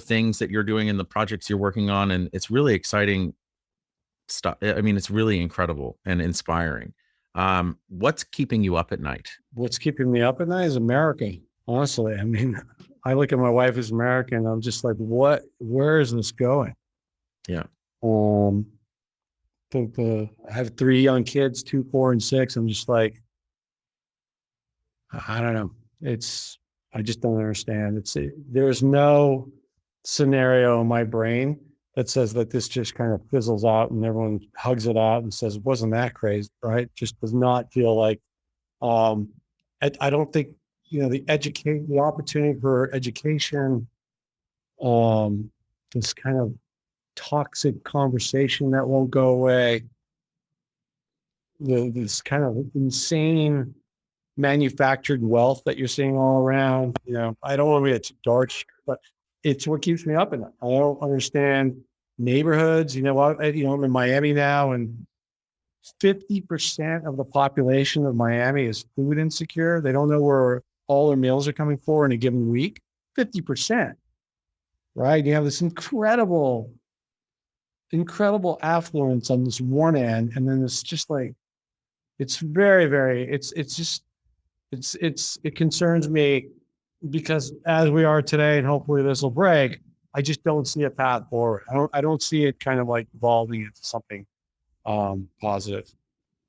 things that you're doing and the projects you're working on, and it's really exciting stuff. I mean, it's really incredible and inspiring. What's keeping you up at night? What's keeping me up at night is America. Honestly, I mean, I look at my wife as American. I'm just like, where is this going? Yeah. Um, I have 3 young kids, 2, 4, and 6. I'm just like, I don't know. I just don't understand. There's no scenario in my brain that says that this just kind of fizzles out and everyone hugs it out and says, it wasn't that crazy, right? Just does not feel like, I don't think, the opportunity for education, this kind of toxic conversation that won't go away, this kind of insane manufactured wealth that you're seeing all around. I don't want to be too dark, but it's what keeps me up at night. I don't understand neighborhoods. I'm in Miami now, and 50% of the population of Miami is food insecure. They don't know where all their meals are coming for in a given week. 50%, right? You have this incredible affluence on this one end, and then it's just like, it's very, very, it concerns me, because as we are today, and hopefully this will break, I just don't see a path forward. I don't see it kind of like evolving into something positive.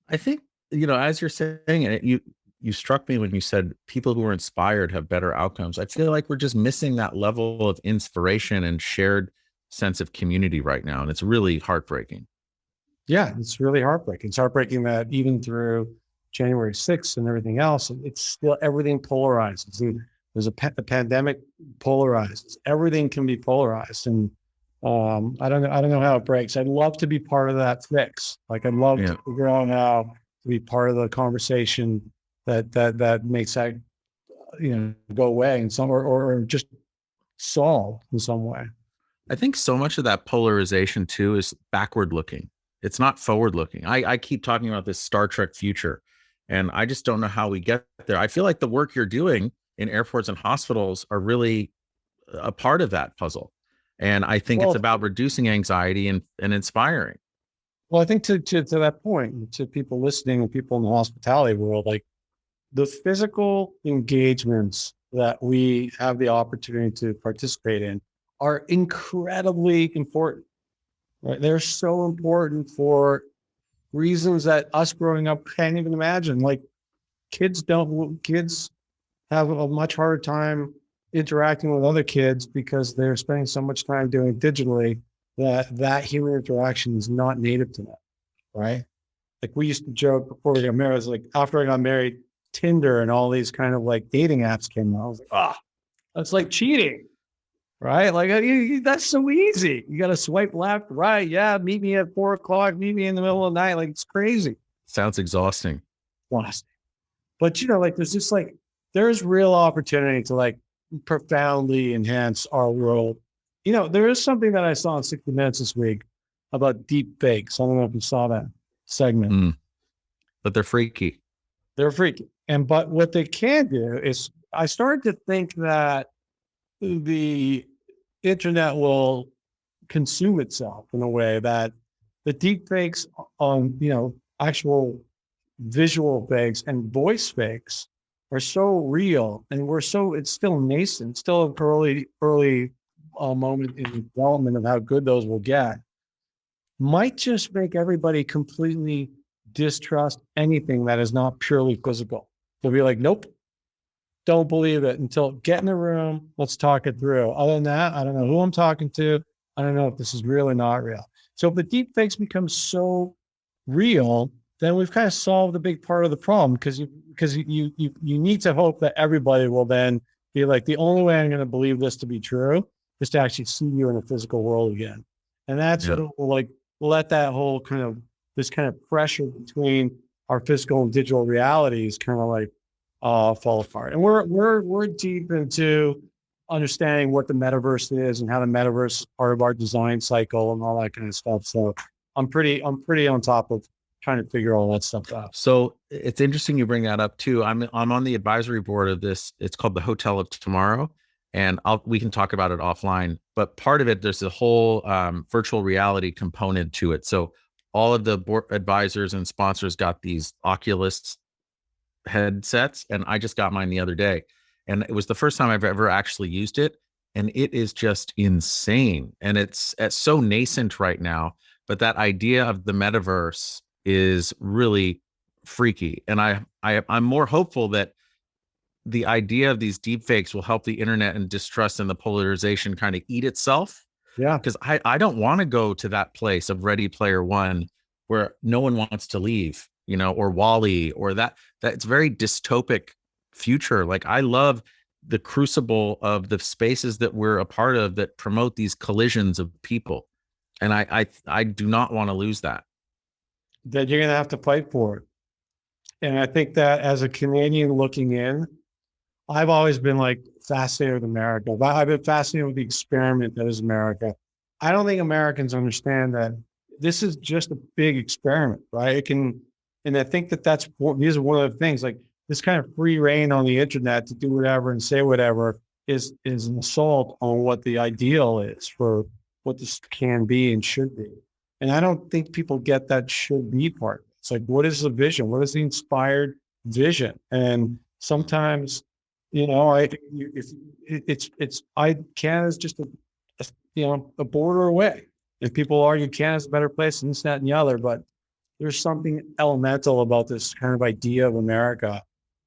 I think, as you're saying it, you struck me when you said people who are inspired have better outcomes. I feel like we're just missing that level of inspiration and shared sense of community right now. And it's really heartbreaking. Yeah, it's really heartbreaking. It's heartbreaking that even through January 6th and everything else, it's still, everything polarizes. There's a pandemic polarizes. Everything can be polarized. And I don't know how it breaks. I'd love to be part of that fix. Like, I'd love to figure out how to be part of the conversation that makes that, go away in some, or just solve in some way. I think so much of that polarization too is backward looking. It's not forward looking. I keep talking about this Star Trek future, and I just don't know how we get there. I feel like the work you're doing in airports and hospitals are really a part of that puzzle. And I think it's about reducing anxiety and inspiring. Well, I think to that point, to people listening and people in the hospitality world, like, the physical engagements that we have the opportunity to participate in are incredibly important, right? They're so important for reasons that us growing up can't even imagine. Like, kids have a much harder time interacting with other kids because they're spending so much time doing it digitally that human interaction is not native to them, right? Like, we used to joke before we got married, I was like, after I got married, Tinder and all these kind of like dating apps came out. I was like, that's like cheating, right? Like, that's so easy. You got to swipe left, right. Yeah. Meet me at 4:00, meet me in the middle of the night. Like, it's crazy. Sounds exhausting. But like, there's real opportunity to like profoundly enhance our world. There is something that I saw in 60 Minutes this week about deep fakes. I don't know if you saw that segment. But they're freaky. They're freaky. But what they can do is, I started to think that the internet will consume itself in a way that the deep fakes on, actual visual fakes and voice fakes are so real, and it's still nascent, still an early moment in development of how good those will get, might just make everybody completely distrust anything that is not purely physical. They'll be like, nope, don't believe it until get in the room. Let's talk it through. Other than that, I don't know who I'm talking to. I don't know if this is real or not real. So if the deep fakes become so real, then we've kind of solved a big part of the problem, because you need to hope that everybody will then be like, the only way I'm going to believe this to be true is to actually see you in the physical world again. And that's what will like let that whole this kind of pressure between our physical and digital realities kind of like fall apart. And we're deep into understanding what the metaverse is and how the metaverse is part of our design cycle and all that kind of stuff. So I'm pretty on top of trying to figure all that stuff out. So it's interesting you bring that up too. I'm on the advisory board of this. It's called the Hotel of Tomorrow, and we can talk about it offline. But part of it, there's a whole virtual reality component to it. So all of the board advisors and sponsors got these Oculus headsets, and I just got mine the other day, and it was the first time I've ever actually used it, and it is just insane. And it's so nascent right now, but that idea of the metaverse is really freaky. And I'm more hopeful that the idea of these deep fakes will help the internet and distrust and the polarization kind of eat itself. Yeah. Because I don't want to go to that place of Ready Player One where no one wants to leave, or Wall-E, or that's very dystopic future. Like, I love the crucible of the spaces that we're a part of that promote these collisions of people. And I do not want to lose that. That you're going to have to fight for it. And I think that as a Canadian looking in, I've always been like fascinated with America. I've been fascinated with the experiment that is America. I don't think Americans understand that this is just a big experiment, right? And I think these are one of the things, like this kind of free reign on the internet to do whatever and say whatever is an assault on what the ideal is for what this can be and should be. And I don't think people get that should be part. It's like, what is the vision? What is the inspired vision? And sometimes, Canada's just a border away. If people argue Canada's a better place than this, that, and the other, but there's something elemental about this kind of idea of America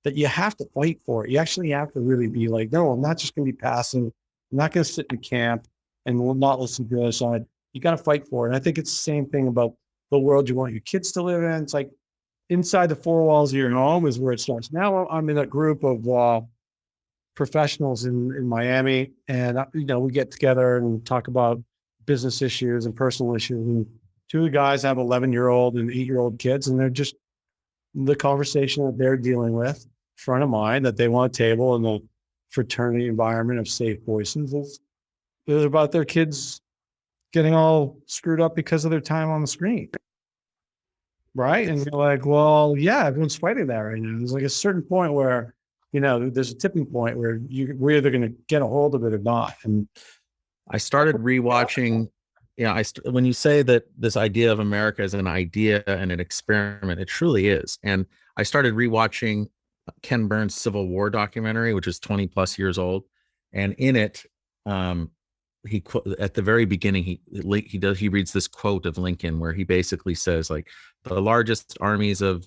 that you have to fight for it. You actually have to really be like, no, I'm not just going to be passive. I'm not going to sit in camp and will not listen to the other side. You got to fight for it. And I think it's the same thing about the world you want your kids to live in. It's like inside the four walls of your home is where it starts. Now I'm in a group of professionals in Miami, and we get together and talk about business issues and personal issues. And two of the guys have 11-year-old and 8-year-old kids, and they're just the conversation that they're dealing with, front of mind, that they want to table in the fraternity environment of safe voices is about their kids getting all screwed up because of their time on the screen. Right. And you're like, well, yeah, everyone's fighting that right now. There's like a certain point where, there's a tipping point where we're either going to get a hold of it or not. And I started rewatching, when you say that this idea of America is an idea and an experiment, it truly is. And I started rewatching Ken Burns' Civil War documentary, which is 20 plus years old. And in it, he at the very beginning, he reads this quote of Lincoln where he basically says, like, the largest armies of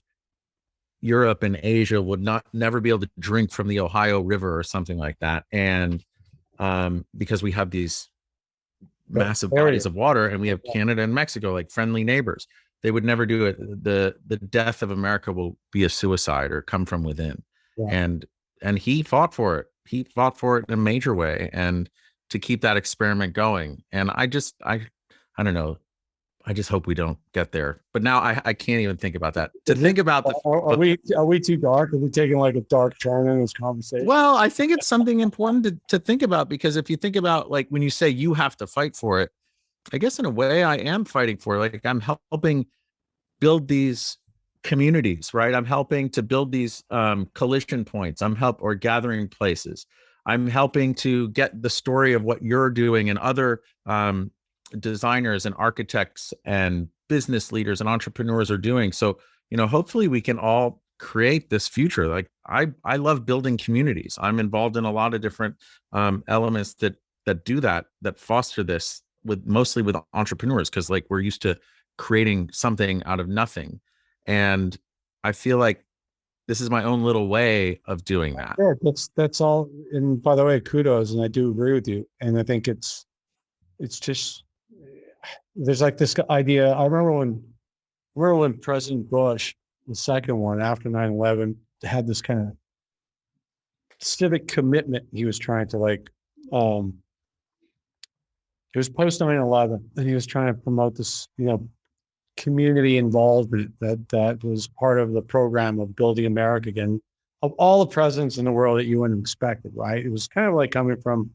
Europe and Asia would never be able to drink from the Ohio River or something like that. And because we have these massive bodies of water, and we have Canada and Mexico, like friendly neighbors, they would never do it. The death of America will be a suicide or come from within. Yeah. And he fought for it. He fought for it in a major way, and to keep that experiment going. And I don't know. I just hope we don't get there. But now I can't even think about that. To think about are we too dark? Are we taking like a dark turn in this conversation? Well, I think it's something important to think about, because if you think about, like, when you say you have to fight for it, I guess in a way I am fighting for it. Like, I'm helping build these communities, right? I'm helping to build these collision points. or gathering places. I'm helping to get the story of what you're doing and other designers and architects and business leaders and entrepreneurs are doing. So, hopefully we can all create this future. Like, I love building communities. I'm involved in a lot of different elements that do that foster this, mostly with entrepreneurs, because, like, we're used to creating something out of nothing. And I feel like this is my own little way of doing that. Yeah, that's all. And by the way, kudos. And I do agree with you. And I think it's just, there's like this idea. I remember when President Bush, the second one after 9/11, had this kind of civic commitment. He was trying to it was post 9/11, and he was trying to promote this, community involvement that was part of the program of building America again. Of all the presidents in the world that you wouldn't have expected, right? It was kind of like coming from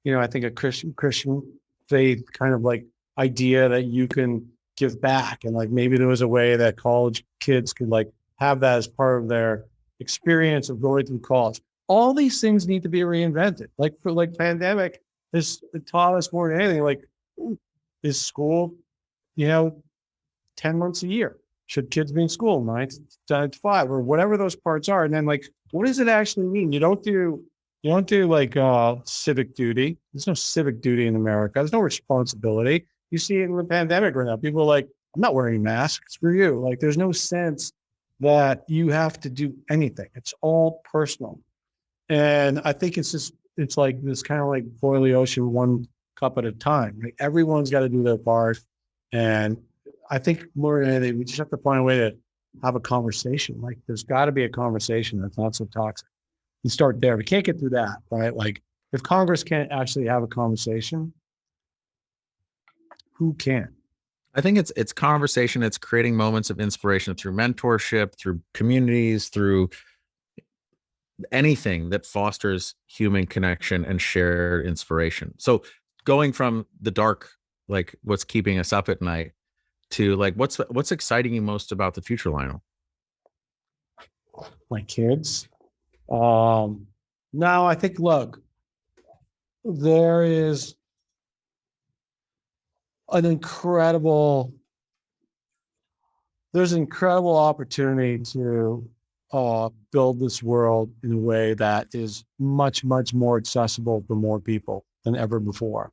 I think a Christian faith kind of like idea that you can give back. And like, maybe there was a way that college kids could like have that as part of their experience of going through college. All these things need to be reinvented. Like for like pandemic has taught us more than anything, like is school, 10 months a year. Should kids be in school 9 to 5 or whatever those parts are? And then like, what does it actually mean? You don't do like civic duty. There's no civic duty in America. There's no responsibility. You see it in the pandemic right now. People are like, I'm not wearing masks. Screw you. Like there's no sense that you have to do anything. It's all personal. And I think it's like this kind of like boil the ocean one cup at a time. Like everyone's got to do their part. And I think more than anything, we just have to find a way to have a conversation. Like there's got to be a conversation that's not so toxic. And start there. We can't get through that, right? Like if Congress can't actually have a conversation, who can? I think it's conversation. It's creating moments of inspiration through mentorship, through communities, through anything that fosters human connection and shared inspiration. So going from the dark, like what's keeping us up at night, to like what's exciting you most about the future, Lionel? My kids. Now I think, look, there is an incredible opportunity to build this world in a way that is much, much more accessible for more people than ever before.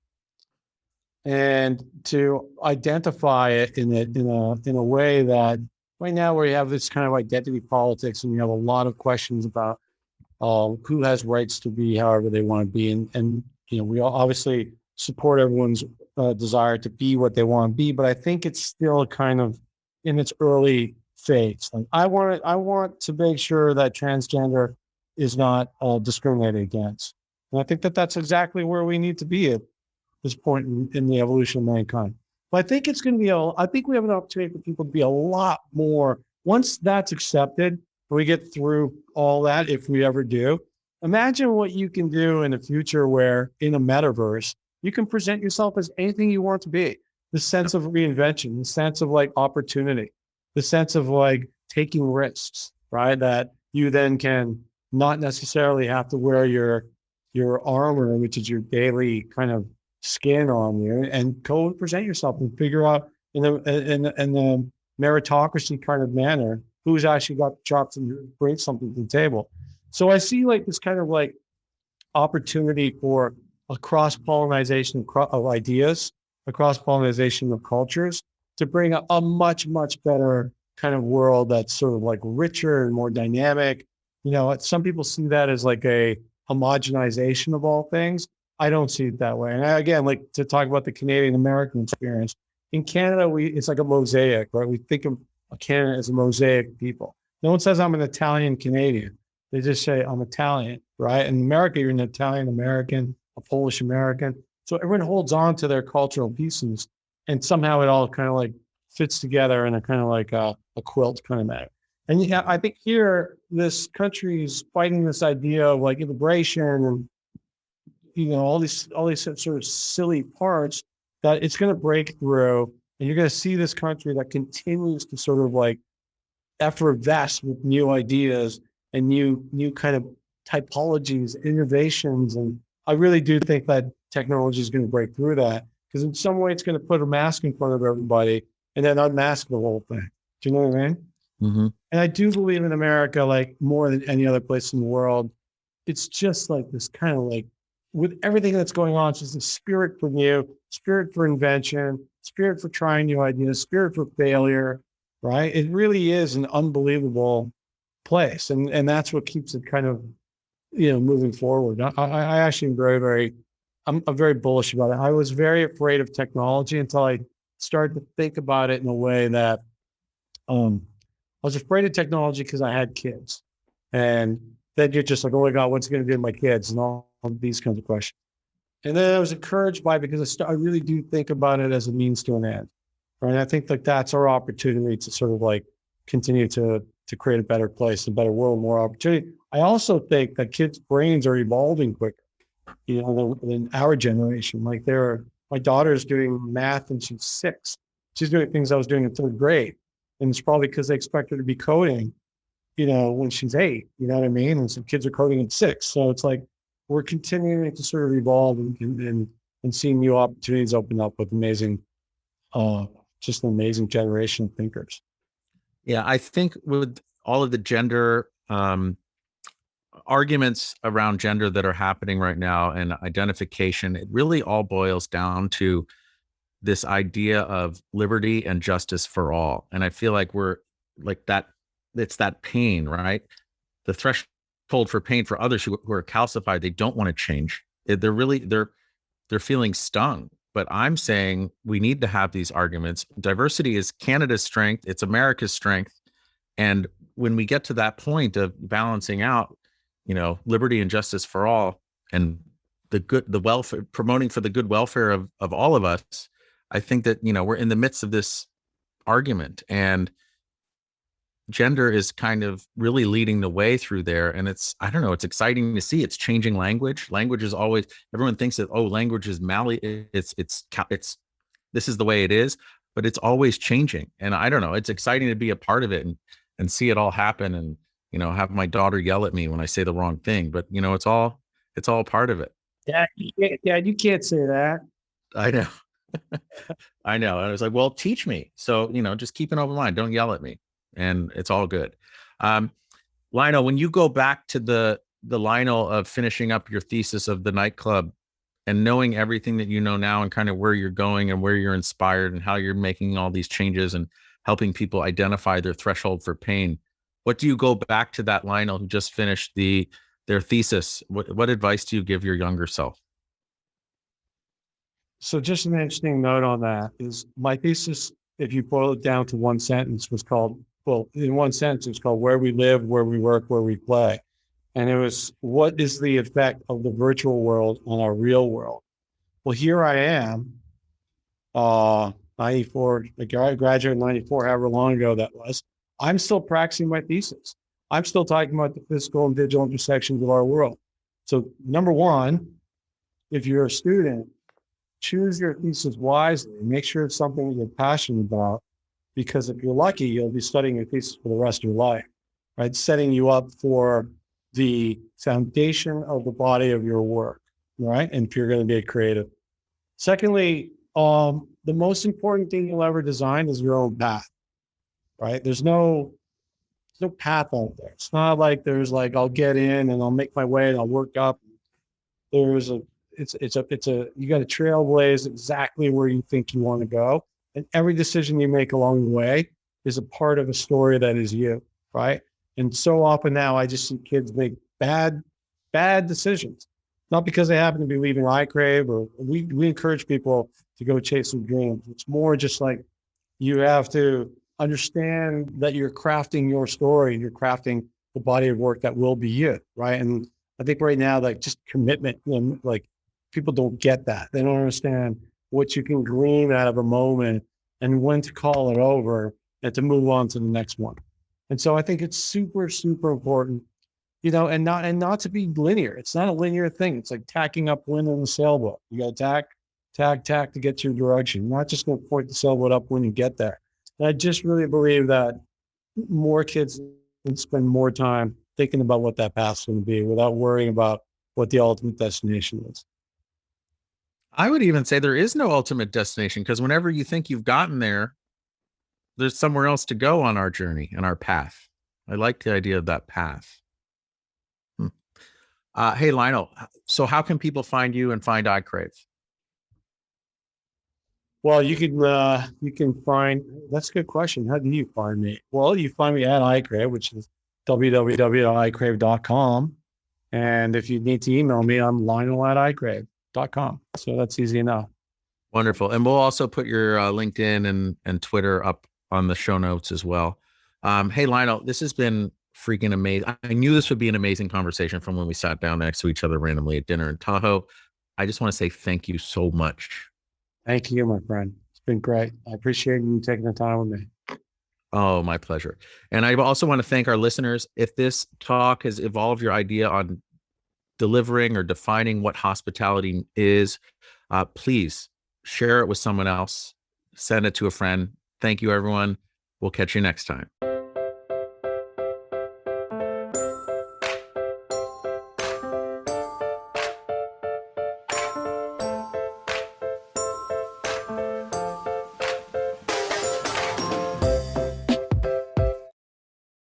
And to identify it in a way that right now where you have this kind of identity politics and you have a lot of questions about who has rights to be however they want to be. And we all obviously support everyone's desire to be what they want to be, but I think it's still kind of in its early phase. Like I want to make sure that transgender is not discriminated against. And I think that that's exactly where we need to be at this point in the evolution of mankind. But I think it's going to be I think we have an opportunity for people to be a lot more, once that's accepted, we get through all that, if we ever do. Imagine what you can do in the future where in a metaverse, you can present yourself as anything you want to be. The sense of reinvention, the sense of like opportunity, the sense of like taking risks, right? That you then can not necessarily have to wear your armor, which is your daily kind of skin on you, and go and present yourself and figure out in the meritocracy kind of manner who's actually got the chops and brings something to the table. So I see like this kind of like opportunity for a cross-pollination of ideas, a cross-pollination of cultures to bring a much, much better kind of world that's sort of like richer and more dynamic. Some people see that as like a homogenization of all things. I don't see it that way. And again, like to talk about the Canadian American experience, in Canada, it's like a mosaic, right? We think of Canada as a mosaic of people. No one says I'm an Italian Canadian. They just say I'm Italian, right? In America, you're an Italian American, a Polish American. So everyone holds on to their cultural pieces, and somehow it all kind of like fits together in a kind of like a quilt kind of manner. And yeah, I think here this country is fighting this idea of like immigration and all these sort of silly parts that it's going to break through, and you're going to see this country that continues to sort of like effervesce with new ideas and new kind of typologies, innovations. And I really do think that technology is going to break through that, because in some way it's going to put a mask in front of everybody and then unmask the whole thing. Do you know what I mean? Mm-hmm. And I do believe in America, like more than any other place in the world, it's just like this kind of like, with everything that's going on, it's just a spirit for new, spirit for invention, spirit for trying new ideas, spirit for failure, right? It really is an unbelievable place. And that's what keeps it kind of, moving forward. I actually am I'm very bullish about it. I was very afraid of technology until I started to think about it in a way that I was afraid of technology because I had kids. And then you're just like, oh my God, what's it going to do to my kids? And all these kinds of questions. And then I was encouraged by it because I really do think about it as a means to an end. Right? And I think that that's our opportunity to sort of like continue to create a better place, a better world, more opportunity. I also think that kids' brains are evolving quicker. than our generation. Like my daughter's doing math and she's 6. She's doing things I was doing in 3rd grade. And it's probably because they expect her to be coding, when she's 8, you know what I mean? And some kids are coding at 6. So it's like, we're continuing to sort of evolve and seeing new opportunities open up with just an amazing generation of thinkers. Yeah, I think with all of the gender arguments around gender that are happening right now and identification, it really all boils down to this idea of liberty and justice for all. And I feel like we're like that, it's that pain, right? The threshold for pain for others who are calcified, they don't want to change. They're feeling stung. But I'm saying we need to have these arguments. Diversity is Canada's strength, it's America's strength. And when we get to that point of balancing out, liberty and justice for all, and the welfare, promoting for the good welfare of all of us, I think that, we're in the midst of this argument, and gender is kind of really leading the way through there. And I don't know, it's exciting to see. It's changing language. Language is always, everyone thinks that, language is this is the way it is, but it's always changing. And I don't know, it's exciting to be a part of it and see it all happen, and, have my daughter yell at me when I say the wrong thing, but it's all part of it. Dad, you can't say that. I know. I know. And I was like, well, teach me. So, just keep an open mind. Don't yell at me. And it's all good. Lionel, when you go back to the Lionel of finishing up your thesis of the nightclub and knowing everything that you know now and kind of where you're going and where you're inspired and how you're making all these changes and helping people identify their threshold for pain, what do you go back to that Lionel who just finished their thesis? What advice do you give your younger self? So just an interesting note on that is my thesis, if you boil it down to one sentence, was called, in one sentence, it's called Where We Live, Where We Work, Where We Play. And it was, what is the effect of the virtual world on our real world? Well, here I am, 94, I graduated in 94, however long ago that was. I'm still practicing my thesis. I'm still talking about the physical and digital intersections of our world. So number one, if you're a student, choose your thesis wisely. Make sure it's something that you're passionate about, because if you're lucky, you'll be studying your thesis for the rest of your life, right? Setting you up for the foundation of the body of your work, right? And if you're going to be a creative. Secondly, the most important thing you'll ever design is your own path, right? There's no path out there. It's not like there's like, I'll get in and I'll make my way and I'll work up. You got to trailblaze exactly where you think you want to go. And every decision you make along the way is a part of a story that is you, right? And so often now I just see kids make bad decisions, not because they happen to be leaving ICRAVE, or we encourage people to go chase their dreams. It's more just like, you have to understand that you're crafting your story, you're crafting the body of work that will be you, right? And I think right now, like, just commitment, like, people don't get that. They don't understand what you can glean out of a moment and when to call it over and to move on to the next one. And so I think it's super, super important, and not to be linear. It's not a linear thing. It's like tacking up wind in the sailboat. You got to tack to get your direction. You're not just going to point the sailboat up when you get there. And I just really believe that more kids can spend more time thinking about what that path's going to be without worrying about what the ultimate destination is. I would even say there is no ultimate destination, because whenever you think you've gotten there, there's somewhere else to go on our journey and our path. I like the idea of that path. Hey, Lionel, so how can people find you and find ICRAVE? Well, you can find, that's a good question. How do you find me? Well, you find me at ICRAVE, which is www.icrave.com. And if you need to email me, I'm lionel@icrave.com. So that's easy enough. Wonderful. And we'll also put your LinkedIn and Twitter up on the show notes as well. Hey, Lionel, this has been freaking amazing. I knew this would be an amazing conversation from when we sat down next to each other randomly at dinner in Tahoe. I just want to say thank you so much. Thank you, my friend. It's been great. I appreciate you taking the time with me. Oh, my pleasure. And I also want to thank our listeners. If this talk has evolved your idea on delivering or defining what hospitality is, please share it with someone else. Send it to a friend. Thank you, everyone. We'll catch you next time.